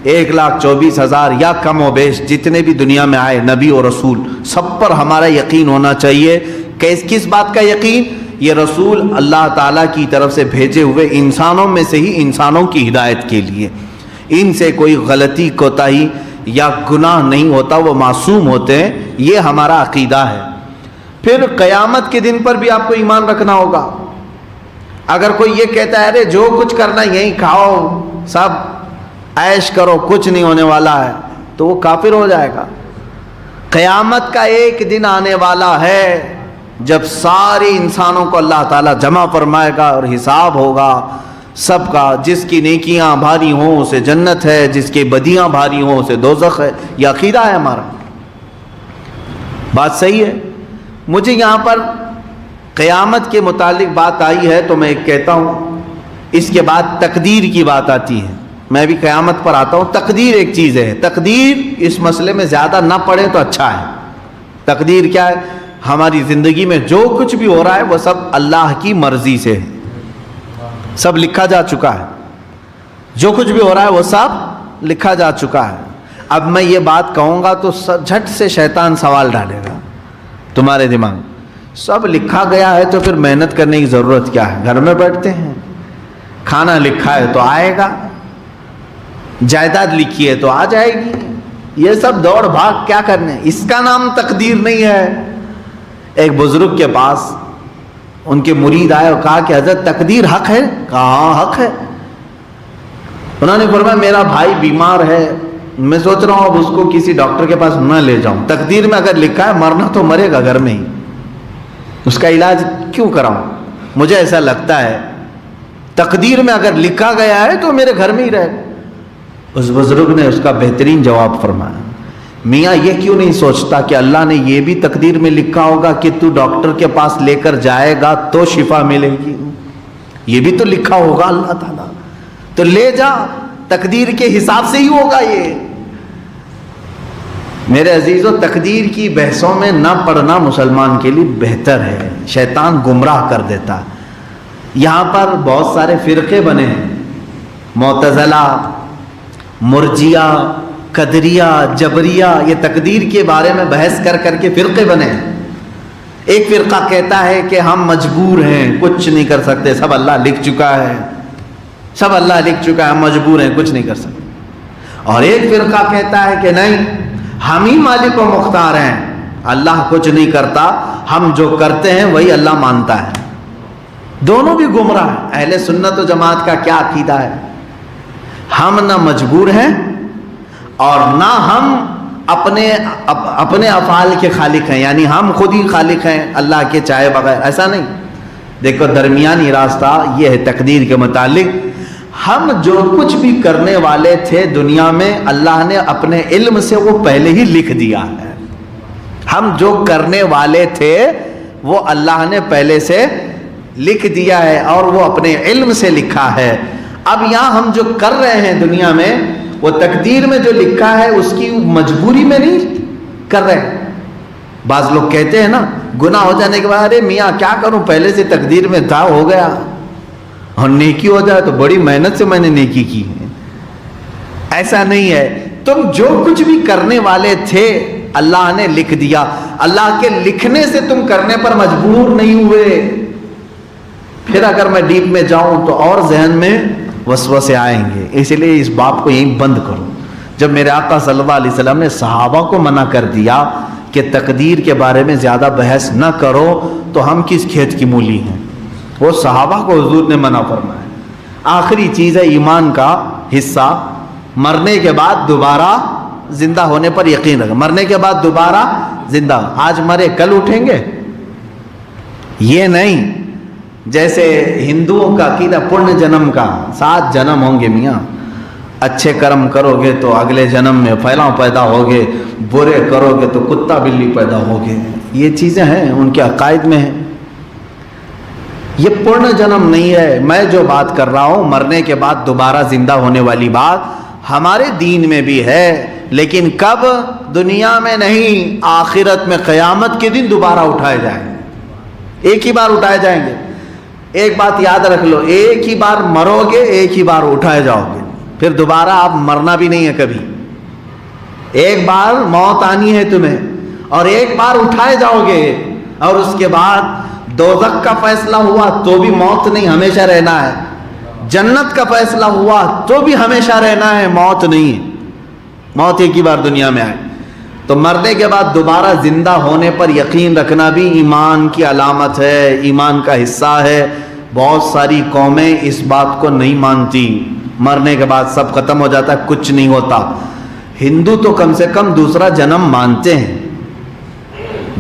1,24,000 یا کم و بیش جتنے بھی دنیا میں آئے نبی اور رسول, سب پر ہمارا یقین ہونا چاہیے. کس بات کا یقین؟ یہ رسول اللہ تعالیٰ کی طرف سے بھیجے ہوئے انسانوں میں سے ہی انسانوں کی ہدایت کے لیے. ان سے کوئی غلطی کوتاہی یا گناہ نہیں ہوتا, وہ معصوم ہوتے ہیں. یہ ہمارا عقیدہ ہے. پھر قیامت کے دن پر بھی آپ کو ایمان رکھنا ہوگا. اگر کوئی یہ کہتا ہے ارے جو کچھ کرنا یہیں کھاؤ, سب عیش کرو, کچھ نہیں ہونے والا ہے, تو وہ کافر ہو جائے گا. قیامت کا ایک دن آنے والا ہے جب سارے انسانوں کو اللہ تعالیٰ جمع فرمائے گا اور حساب ہوگا سب کا. جس کی نیکیاں بھاری ہوں اسے جنت ہے, جس کی بدیاں بھاری ہوں اسے دوزخ ہے. یہ عقیدہ ہے ہمارا. بات صحیح ہے. مجھے یہاں پر قیامت کے متعلق بات آئی ہے تو میں ایک کہتا ہوں. اس کے بعد تقدیر کی بات آتی ہے. میں بھی قیامت پر آتا ہوں. تقدیر ایک چیز ہے. تقدیر اس مسئلے میں زیادہ نہ پڑھیں تو اچھا ہے. تقدیر کیا ہے؟ ہماری زندگی میں جو کچھ بھی ہو رہا ہے وہ سب اللہ کی مرضی سے ہے, سب لکھا جا چکا ہے. جو کچھ بھی ہو رہا ہے وہ سب لکھا جا چکا ہے. اب میں یہ بات کہوں گا تو جھٹ سے شیطان سوال ڈالے گا تمہارے دماغ. سب لکھا گیا ہے تو پھر محنت کرنے کی ضرورت کیا ہے؟ گھر میں بیٹھتے ہیں, کھانا لکھا ہے تو آئے گا, جائیداد لکھی ہے تو آ جائے گی. یہ سب دوڑ بھاگ کیا کرنے؟ اس کا نام تقدیر نہیں ہے. ایک بزرگ کے پاس ان کے مرید آئے اور کہا کہ حضرت تقدیر حق ہے؟ کہا ہاں حق ہے. انہوں نے فرمایا میرا بھائی بیمار ہے, میں سوچ رہا ہوں اب اس کو کسی ڈاکٹر کے پاس نہ لے جاؤں. تقدیر میں اگر لکھا ہے مرنا تو مرے گا گھر میں ہی, اس کا علاج کیوں کراؤں؟ مجھے ایسا لگتا ہے تقدیر میں اگر لکھا گیا ہے تو میرے گھر میں ہی رہے. اس بزرگ نے اس کا بہترین جواب فرمایا, میاں یہ کیوں نہیں سوچتا کہ اللہ نے یہ بھی تقدیر میں لکھا ہوگا کہ تو ڈاکٹر کے پاس لے کر جائے گا تو شفا ملے گی. یہ بھی تو لکھا ہوگا اللہ تعالیٰ, تو لے جا, تقدیر کے حساب سے ہی ہوگا. یہ میرے عزیزو تقدیر کی بحثوں میں نہ پڑھنا مسلمان کے لیے بہتر ہے. شیطان گمراہ کر دیتا. یہاں پر بہت سارے فرقے بنے ہیں, معتزلہ, مرجیہ, قدریہ, جبریہ. یہ تقدیر کے بارے میں بحث کر کر کے فرقے بنے ہیں. ایک فرقہ کہتا ہے کہ ہم مجبور ہیں, کچھ نہیں کر سکتے, سب اللہ لکھ چکا ہے, سب اللہ لکھ چکا ہے, ہم مجبور ہیں, کچھ نہیں کر سکتے. اور ایک فرقہ کہتا ہے کہ نہیں، ہم ہی مالک و مختار ہیں، اللہ کچھ نہیں کرتا، ہم جو کرتے ہیں وہی اللہ مانتا ہے۔ دونوں بھی گمراہ ہیں۔ اہل سنت و جماعت کا کیا عقیدہ ہے؟ ہم نہ مجبور ہیں اور نہ ہم اپنے افعال کے خالق ہیں، یعنی ہم خود ہی خالق ہیں اللہ کے چاہے بغیر، ایسا نہیں۔ دیکھو درمیانی راستہ یہ ہے تقدیر کے متعلق، ہم جو کچھ بھی کرنے والے تھے دنیا میں اللہ نے اپنے علم سے وہ پہلے ہی لکھ دیا ہے۔ ہم جو کرنے والے تھے وہ اللہ نے پہلے سے لکھ دیا ہے اور وہ اپنے علم سے لکھا ہے۔ اب یہاں ہم جو کر رہے ہیں دنیا میں وہ تقدیر میں جو لکھا ہے اس کی مجبوری میں نہیں کر رہے۔ بعض لوگ کہتے ہیں نا گناہ ہو جانے کے بعد ارے میاں کیا کروں، پہلے سے تقدیر میں تھا، ہو گیا، اور نیکی ہو جائے تو بڑی محنت سے میں نے نیکی کی ہے۔ ایسا نہیں ہے، تم جو کچھ بھی کرنے والے تھے اللہ نے لکھ دیا، اللہ کے لکھنے سے تم کرنے پر مجبور نہیں ہوئے۔ پھر اگر میں ڈیپ میں جاؤں تو اور ذہن میں وسوسے آئیں گے، اس لیے اس باب کو یہیں بند کرو۔ جب میرے آقا صلی اللہ علیہ وسلم نے صحابہ کو منع کر دیا کہ تقدیر کے بارے میں زیادہ بحث نہ کرو تو ہم کس کھیت کی مولی ہیں؟ وہ صحابہ کو حضور نے منع فرمایا۔ آخری چیز ہے ایمان کا حصہ، مرنے کے بعد دوبارہ زندہ ہونے پر یقین رکھیں۔ مرنے کے بعد دوبارہ زندہ، آج مرے کل اٹھیں گے، یہ نہیں۔ جیسے ہندوؤں کا عقیدہ پرن جنم کا، 7 جنم ہوں گے میاں، اچھے کرم کرو گے تو اگلے جنم میں پھیلاؤ پیدا ہوگے، برے کرو گے تو کتا بلی پیدا ہوگے۔ یہ چیزیں ہیں ان کے عقائد میں ہیں، یہ پرن جنم نہیں ہے۔ میں جو بات کر رہا ہوں مرنے کے بعد دوبارہ زندہ ہونے والی بات ہمارے دین میں بھی ہے، لیکن کب؟ دنیا میں نہیں، آخرت میں قیامت کے دن دوبارہ اٹھائے جائیں گے، ایک ہی بار اٹھائے جائیں گے۔ ایک بات یاد رکھ لو، ایک ہی بار مرو گے، ایک ہی بار اٹھائے جاؤ گے، پھر دوبارہ آپ مرنا بھی نہیں ہے کبھی۔ ایک بار موت آنی ہے تمہیں اور ایک بار اٹھائے جاؤ گے، اور اس کے بعد دوزخ کا فیصلہ ہوا تو بھی موت نہیں، ہمیشہ رہنا ہے۔ جنت کا فیصلہ ہوا تو بھی ہمیشہ رہنا ہے، موت نہیں ہے۔ موت ایک ہی بار دنیا میں آئے تو مرنے کے بعد دوبارہ زندہ ہونے پر یقین رکھنا بھی ایمان کی علامت ہے، ایمان کا حصہ ہے۔ بہت ساری قومیں اس بات کو نہیں مانتی، مرنے کے بعد سب ختم ہو جاتا ہے، کچھ نہیں ہوتا۔ ہندو تو کم سے کم دوسرا جنم مانتے ہیں،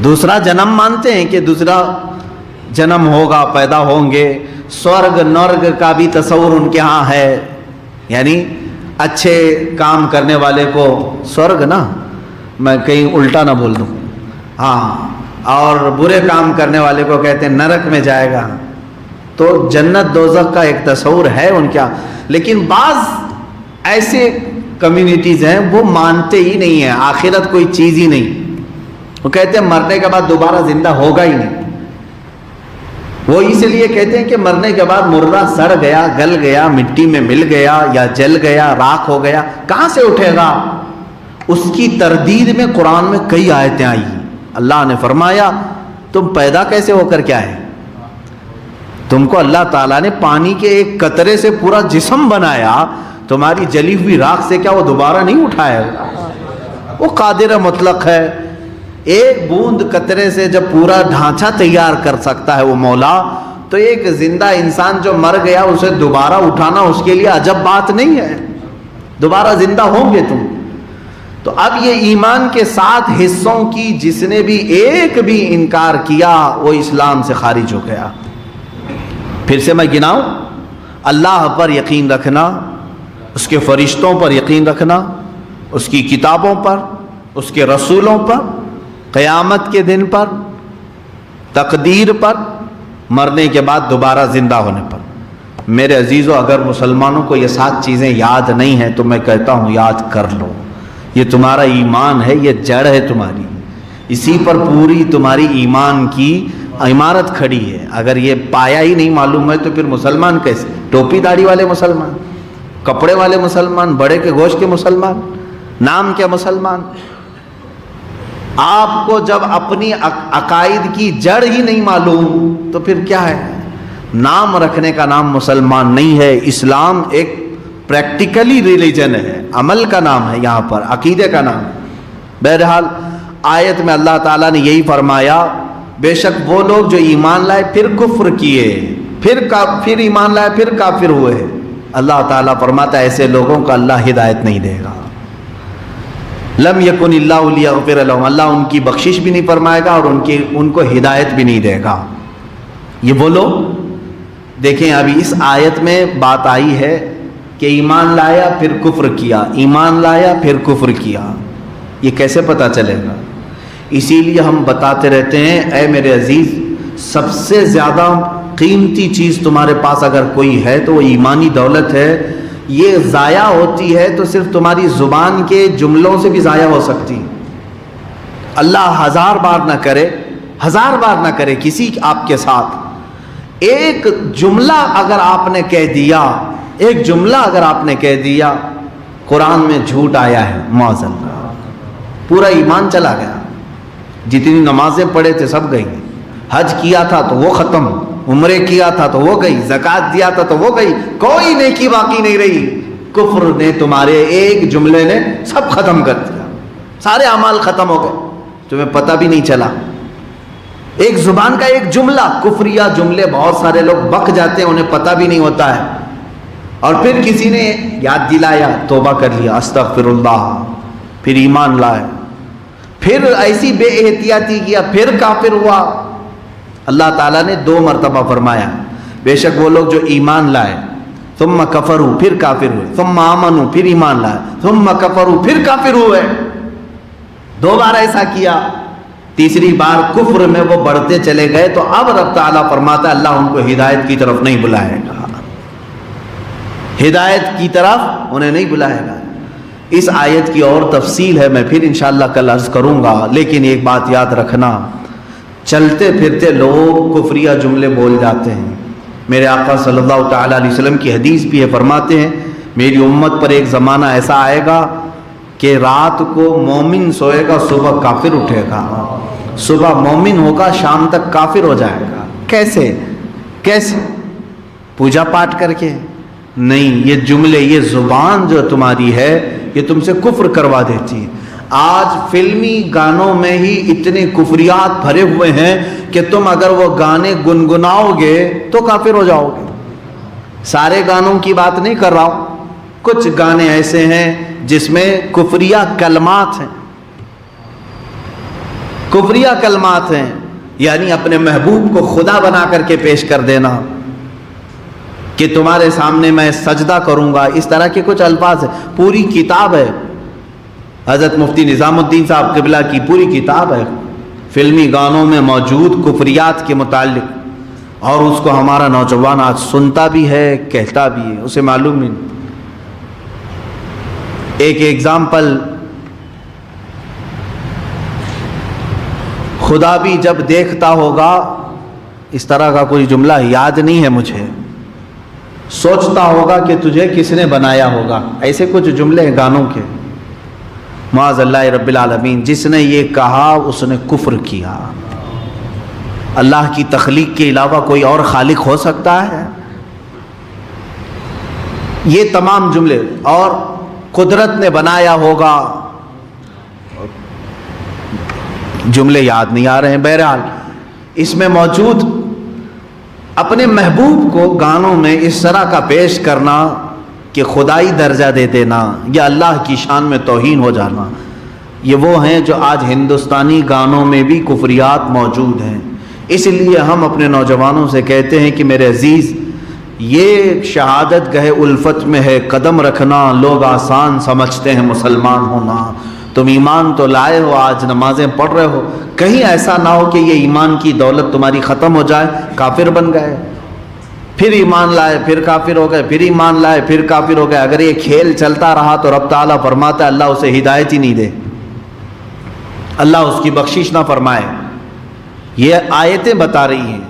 دوسرا جنم مانتے ہیں کہ دوسرا جنم ہوگا، پیدا ہوں گے۔ سورگ نرگ کا بھی تصور ان کے ہاں ہے، یعنی اچھے کام کرنے والے کو سورگ، نا میں کہیں الٹا نہ بول دوں، ہاں، اور برے کام کرنے والے کو کہتے ہیں نرک میں جائے گا۔ تو جنت دوزخ کا ایک تصور ہے ان کا، لیکن بعض ایسے کمیونٹیز ہیں وہ مانتے ہی نہیں ہیں، آخرت کوئی چیز ہی نہیں، وہ کہتے ہیں مرنے کے بعد دوبارہ زندہ ہوگا ہی نہیں۔ وہ اس لیے کہتے ہیں کہ مرنے کے بعد مردہ سڑ گیا، گل گیا، مٹی میں مل گیا یا جل گیا، راکھ ہو گیا، کہاں سے اٹھے گا؟ اس کی تردید میں قرآن میں کئی آیتیں آئی۔ اللہ نے فرمایا تم پیدا کیسے ہو کر کیا ہے؟ تم کو اللہ تعالیٰ نے پانی کے ایک قطرے سے پورا جسم بنایا، تمہاری جلی ہوئی راکھ سے کیا وہ دوبارہ نہیں اٹھائے گا؟ وہ قادر مطلق ہے، ایک بوند قطرے سے جب پورا ڈھانچہ تیار کر سکتا ہے وہ مولا، تو ایک زندہ انسان جو مر گیا اسے دوبارہ اٹھانا اس کے لیے عجب بات نہیں ہے، دوبارہ زندہ ہوں گے تم۔ تو اب یہ ایمان کے 7 حصوں کی جس نے بھی ایک بھی انکار کیا وہ اسلام سے خارج ہو گیا۔ پھر سے میں گناؤں، اللہ پر یقین رکھنا، اس کے فرشتوں پر یقین رکھنا، اس کی کتابوں پر، اس کے رسولوں پر، قیامت کے دن پر، تقدیر پر، مرنے کے بعد دوبارہ زندہ ہونے پر۔ میرے عزیزو، اگر مسلمانوں کو یہ 7 چیزیں یاد نہیں ہیں تو میں کہتا ہوں یاد کر لو، یہ تمہارا ایمان ہے، یہ جڑ ہے تمہاری، اسی پر پوری تمہاری ایمان کی عمارت کھڑی ہے۔ اگر یہ پایا ہی نہیں معلوم ہے تو پھر مسلمان کیسے؟ ٹوپی داڑھی والے مسلمان، کپڑے والے مسلمان، بڑے کے گوشت کے مسلمان، نام کے مسلمان؟ آپ کو جب اپنی عقائد کی جڑ ہی نہیں معلوم تو پھر کیا ہے؟ نام رکھنے کا نام مسلمان نہیں ہے۔ اسلام ایک پریکٹیکلی ریلیجن ہے، عمل کا نام ہے، یہاں پر عقیدے کا نام ہے۔ بہرحال آیت میں اللہ تعالیٰ نے یہی فرمایا، بے شک وہ لوگ جو ایمان لائے پھر کفر کیے، پھر ایمان لائے پھر کافر ہوئے، اللہ تعالیٰ فرماتا ہے ایسے لوگوں کو اللہ ہدایت نہیں دے گا۔ لم یکن اللہ لیغفر لہم، اللہ ان کی بخشش بھی نہیں فرمائے گا اور ان کو ہدایت بھی نہیں دے گا۔ یہ وہ لوگ دیکھیں، ابھی اس آیت میں بات آئی ہے کہ ایمان لایا پھر کفر کیا، ایمان لایا پھر کفر کیا، یہ کیسے پتہ چلے گا؟ اسی لیے ہم بتاتے رہتے ہیں، اے میرے عزیز، سب سے زیادہ قیمتی چیز تمہارے پاس اگر کوئی ہے تو وہ ایمانی دولت ہے۔ یہ ضائع ہوتی ہے تو صرف تمہاری زبان کے جملوں سے بھی ضائع ہو سکتی۔ اللہ ہزار بار نہ کرے کسی آپ کے ساتھ، ایک جملہ اگر آپ نے کہہ دیا، قرآن میں جھوٹ آیا ہے، معاذ اللہ، پورا ایمان چلا گیا۔ جتنی نمازیں پڑھے تھے سب گئی، حج کیا تھا تو وہ ختم، عمرے کیا تھا تو وہ گئی، زکوٰۃ دیا تھا تو وہ گئی، کوئی نیکی باقی نہیں رہی۔ کفر نے تمہارے ایک جملے نے سب ختم کر دیا، سارے اعمال ختم ہو گئے، تمہیں پتہ بھی نہیں چلا۔ ایک زبان کا ایک جملہ، کفریہ جملے بہت سارے لوگ بک جاتے ہیں، انہیں پتہ بھی نہیں ہوتا ہے، اور پھر کسی نے یاد دلایا، توبہ کر لیا، استغفر اللہ، پھر ایمان لائے، پھر ایسی بے احتیاطی کیا، پھر کافر ہوا۔ اللہ تعالیٰ نے 2 مرتبہ فرمایا، بے شک وہ لوگ جو ایمان لائے ثم کفروا، پھر کافر ہوئے، ثم آمنوا، پھر ایمان لائے، ثم کفروا، پھر کافر ہوئے، 2 بار ایسا کیا۔ تیسری بار کفر میں وہ بڑھتے چلے گئے تو اب رب تعالیٰ فرماتا ہے اللہ ان کو ہدایت کی طرف نہیں بلائے گا، ہدایت کی طرف انہیں نہیں بلائے گا۔ اس آیت کی اور تفصیل ہے، میں پھر انشاءاللہ کل عرض کروں گا، لیکن ایک بات یاد رکھنا، چلتے پھرتے لوگ کفریہ جملے بول جاتے ہیں۔ میرے آقا صلی اللہ تعالیٰ علیہ وسلم کی حدیث بھی ہے، فرماتے ہیں میری امت پر ایک زمانہ ایسا آئے گا کہ رات کو مومن سوئے گا، صبح کافر اٹھے گا، صبح مومن ہوگا، شام تک کافر ہو جائے گا۔ کیسے پوجا پاٹ کر کے؟ نہیں، یہ جملے، یہ زبان جو تمہاری ہے یہ تم سے کفر کروا دیتی ہے۔ آج فلمی گانوں میں ہی اتنے کفریات بھرے ہوئے ہیں کہ تم اگر وہ گانے گنگناؤ گے تو کافر ہو جاؤ گے۔ سارے گانوں کی بات نہیں کر رہا ہوں، کچھ گانے ایسے ہیں جس میں کفریہ کلمات ہیں، یعنی اپنے محبوب کو خدا بنا کر کے پیش کر دینا کہ تمہارے سامنے میں سجدہ کروں گا، اس طرح کے کچھ الفاظ ہیں۔ پوری کتاب ہے، حضرت مفتی نظام الدین صاحب قبلہ کی پوری کتاب ہے فلمی گانوں میں موجود کفریات کے متعلق، اور اس کو ہمارا نوجوان آج سنتا بھی ہے، کہتا بھی ہے، اسے معلوم ہی نہیں۔ ایک ایگزامپل، خدا بھی جب دیکھتا ہوگا، اس طرح کا کوئی جملہ یاد نہیں ہے مجھے، سوچتا ہوگا کہ تجھے کس نے بنایا ہوگا، ایسے کچھ جملے ہیں گانوں کے۔ معاذ اللہ رب العالمین، جس نے یہ کہا اس نے کفر کیا۔ اللہ کی تخلیق کے علاوہ کوئی اور خالق ہو سکتا ہے؟ یہ تمام جملے، اور قدرت نے بنایا ہوگا، جملے یاد نہیں آ رہے ہیں۔ بہرحال اس میں موجود اپنے محبوب کو گانوں میں اس طرح کا پیش کرنا کہ خدائی درجہ دے دینا یا اللہ کی شان میں توہین ہو جانا، یہ وہ ہیں جو آج ہندوستانی گانوں میں بھی کفریات موجود ہیں۔ اس لیے ہم اپنے نوجوانوں سے کہتے ہیں کہ میرے عزیز، یہ شہادت گہ الفت میں ہے قدم رکھنا، لوگ آسان سمجھتے ہیں مسلمان ہونا۔ تم ایمان تو لائے ہو، آج نمازیں پڑھ رہے ہو، کہیں ایسا نہ ہو کہ یہ ایمان کی دولت تمہاری ختم ہو جائے، کافر بن گئے، پھر ایمان لائے پھر کافر ہو گئے، پھر ایمان لائے پھر کافر ہو گئے۔ اگر یہ کھیل چلتا رہا تو رب تعالیٰ فرماتا ہے اللہ اسے ہدایت ہی نہیں دے، اللہ اس کی بخشش نہ فرمائے۔ یہ آیتیں بتا رہی ہیں،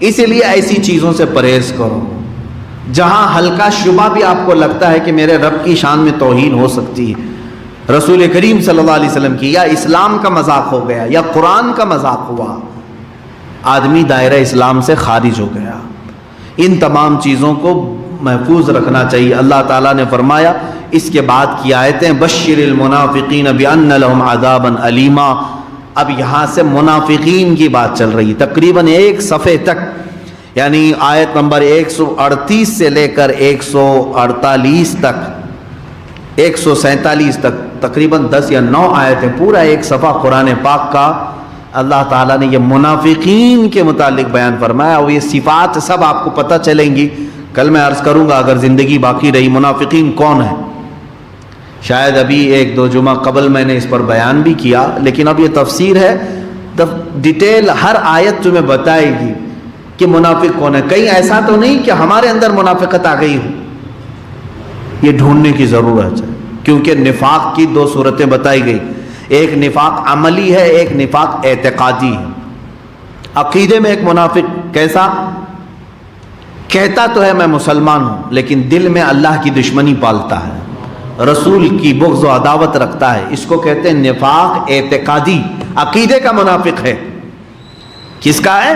اسی لیے ایسی چیزوں سے پرہیز کرو جہاں ہلکا شبہ بھی آپ کو لگتا ہے کہ میرے رب کی شان میں توہین ہو سکتی ہے، رسول کریم صلی اللہ علیہ وسلم کی، یا اسلام کا مذاق ہو گیا یا قرآن کا مذاق ہوا، آدمی دائرہ اسلام سے خارج ہو گیا۔ ان تمام چیزوں کو محفوظ رکھنا چاہیے۔ اللہ تعالیٰ نے فرمایا اس کے بعد کی آیتیں بشر المنافقین بان لهم عذابا الیما، اب یہاں سے منافقین کی بات چل رہی تقریباً ایک صفحے تک، یعنی آیت نمبر 138 سے لے کر 148 تک 147 تک تقریباً 10 یا 9 آیتیں، پورا ایک صفحہ قرآن پاک کا اللہ تعالیٰ نے یہ منافقین کے متعلق بیان فرمایا، اور یہ صفات سب آپ کو پتہ چلیں گی۔ کل میں عرض کروں گا اگر زندگی باقی رہی منافقین کون ہیں، شاید ابھی 1-2 جمعہ قبل میں نے اس پر بیان بھی کیا، لیکن اب یہ تفسیر ہے، ڈیٹیل ہر آیت تمہیں بتائے گی کہ منافق کون ہے۔ کہیں ایسا تو نہیں کہ ہمارے اندر منافقت آ گئی ہو، یہ ڈھونڈنے کی ضرورت ہے، کیونکہ نفاق کی 2 صورتیں بتائی گئی، ایک نفاق عملی ہے، ایک نفاق اعتقادی ہے۔ عقیدے میں ایک منافق کیسا؟ کہتا تو ہے میں مسلمان ہوں، لیکن دل میں اللہ کی دشمنی پالتا ہے، رسول کی بغض و عداوت رکھتا ہے، اس کو کہتے ہیں نفاق اعتقادی، عقیدے کا منافق ہے۔ کس کا ہے؟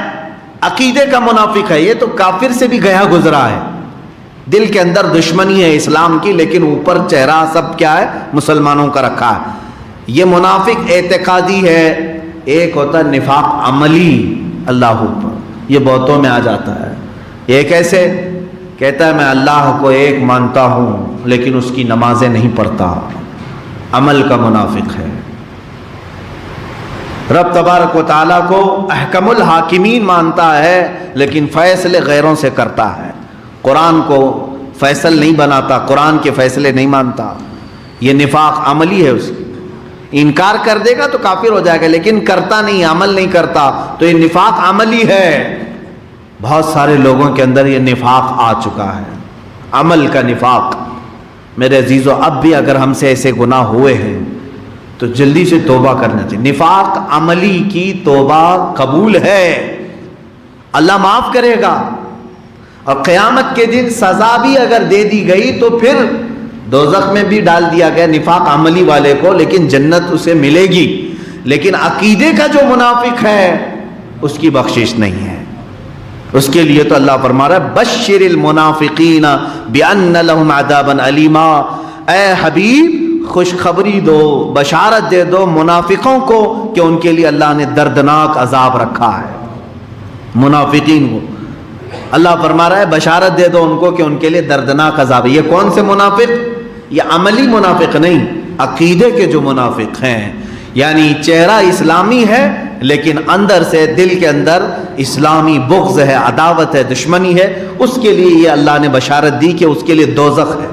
عقیدے کا منافق ہے، یہ تو کافر سے بھی گیا گزرا ہے، دل کے اندر دشمنی ہے اسلام کی، لیکن اوپر چہرہ سب کیا ہے؟ مسلمانوں کا رکھا ہے۔ یہ منافق اعتقادی ہے۔ ایک ہوتا ہے نفاق عملی، اللہ اوپر، یہ بہتوں میں آ جاتا ہے۔ یہ کیسے؟ کہتا ہے میں اللہ کو ایک مانتا ہوں لیکن اس کی نمازیں نہیں پڑھتا، عمل کا منافق ہے۔ رب تبارک و تعالیٰ کو احکم الحاکمین مانتا ہے لیکن فیصلے غیروں سے کرتا ہے، قرآن کو فیصل نہیں بناتا، قرآن کے فیصلے نہیں مانتا، یہ نفاق عملی ہے۔ اس کی انکار کر دے گا تو کافر ہو جائے گا، لیکن کرتا نہیں، عمل نہیں کرتا، تو یہ نفاق عملی ہے۔ بہت سارے لوگوں کے اندر یہ نفاق آ چکا ہے، عمل کا نفاق۔ میرے عزیزو اب بھی اگر ہم سے ایسے گناہ ہوئے ہیں تو جلدی سے توبہ کرنا چاہیے۔ نفاق عملی کی توبہ قبول ہے، اللہ معاف کرے گا، اور قیامت کے دن سزا بھی اگر دے دی گئی تو پھر دوزخ میں بھی ڈال دیا گیا نفاق عملی والے کو، لیکن جنت اسے ملے گی۔ لیکن عقیدے کا جو منافق ہے اس کی بخشش نہیں ہے، اس کے لیے تو اللہ فرما رہا ہے بشر المنافقین بان لهم عذابا الیما، اے حبیب خوشخبری دو، بشارت دے دو منافقوں کو کہ ان کے لیے اللہ نے دردناک عذاب رکھا ہے۔ منافقین کو اللہ فرما رہا ہے بشارت دے دو ان کو کہ ان کے لیے دردناک عذاب ہے۔ یہ کون سے منافق؟ یہ عملی منافق نہیں، عقیدے کے جو منافق ہیں، یعنی چہرہ اسلامی ہے لیکن اندر سے دل کے اندر اسلامی بغض ہے، عداوت ہے، دشمنی ہے، اس کے لیے یہ اللہ نے بشارت دی کہ اس کے لیے دوزخ ہے۔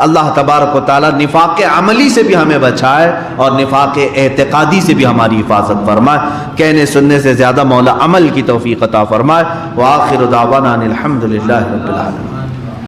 اللہ تبارک و تعالیٰ نفاق عملی سے بھی ہمیں بچائے اور نفاق اعتقادی سے بھی ہماری حفاظت فرمائے۔ کہنے سننے سے زیادہ مولا عمل کی توفیق عطا فرمائے۔ وآخر دعوانا ان الحمد للہ رب العالمین۔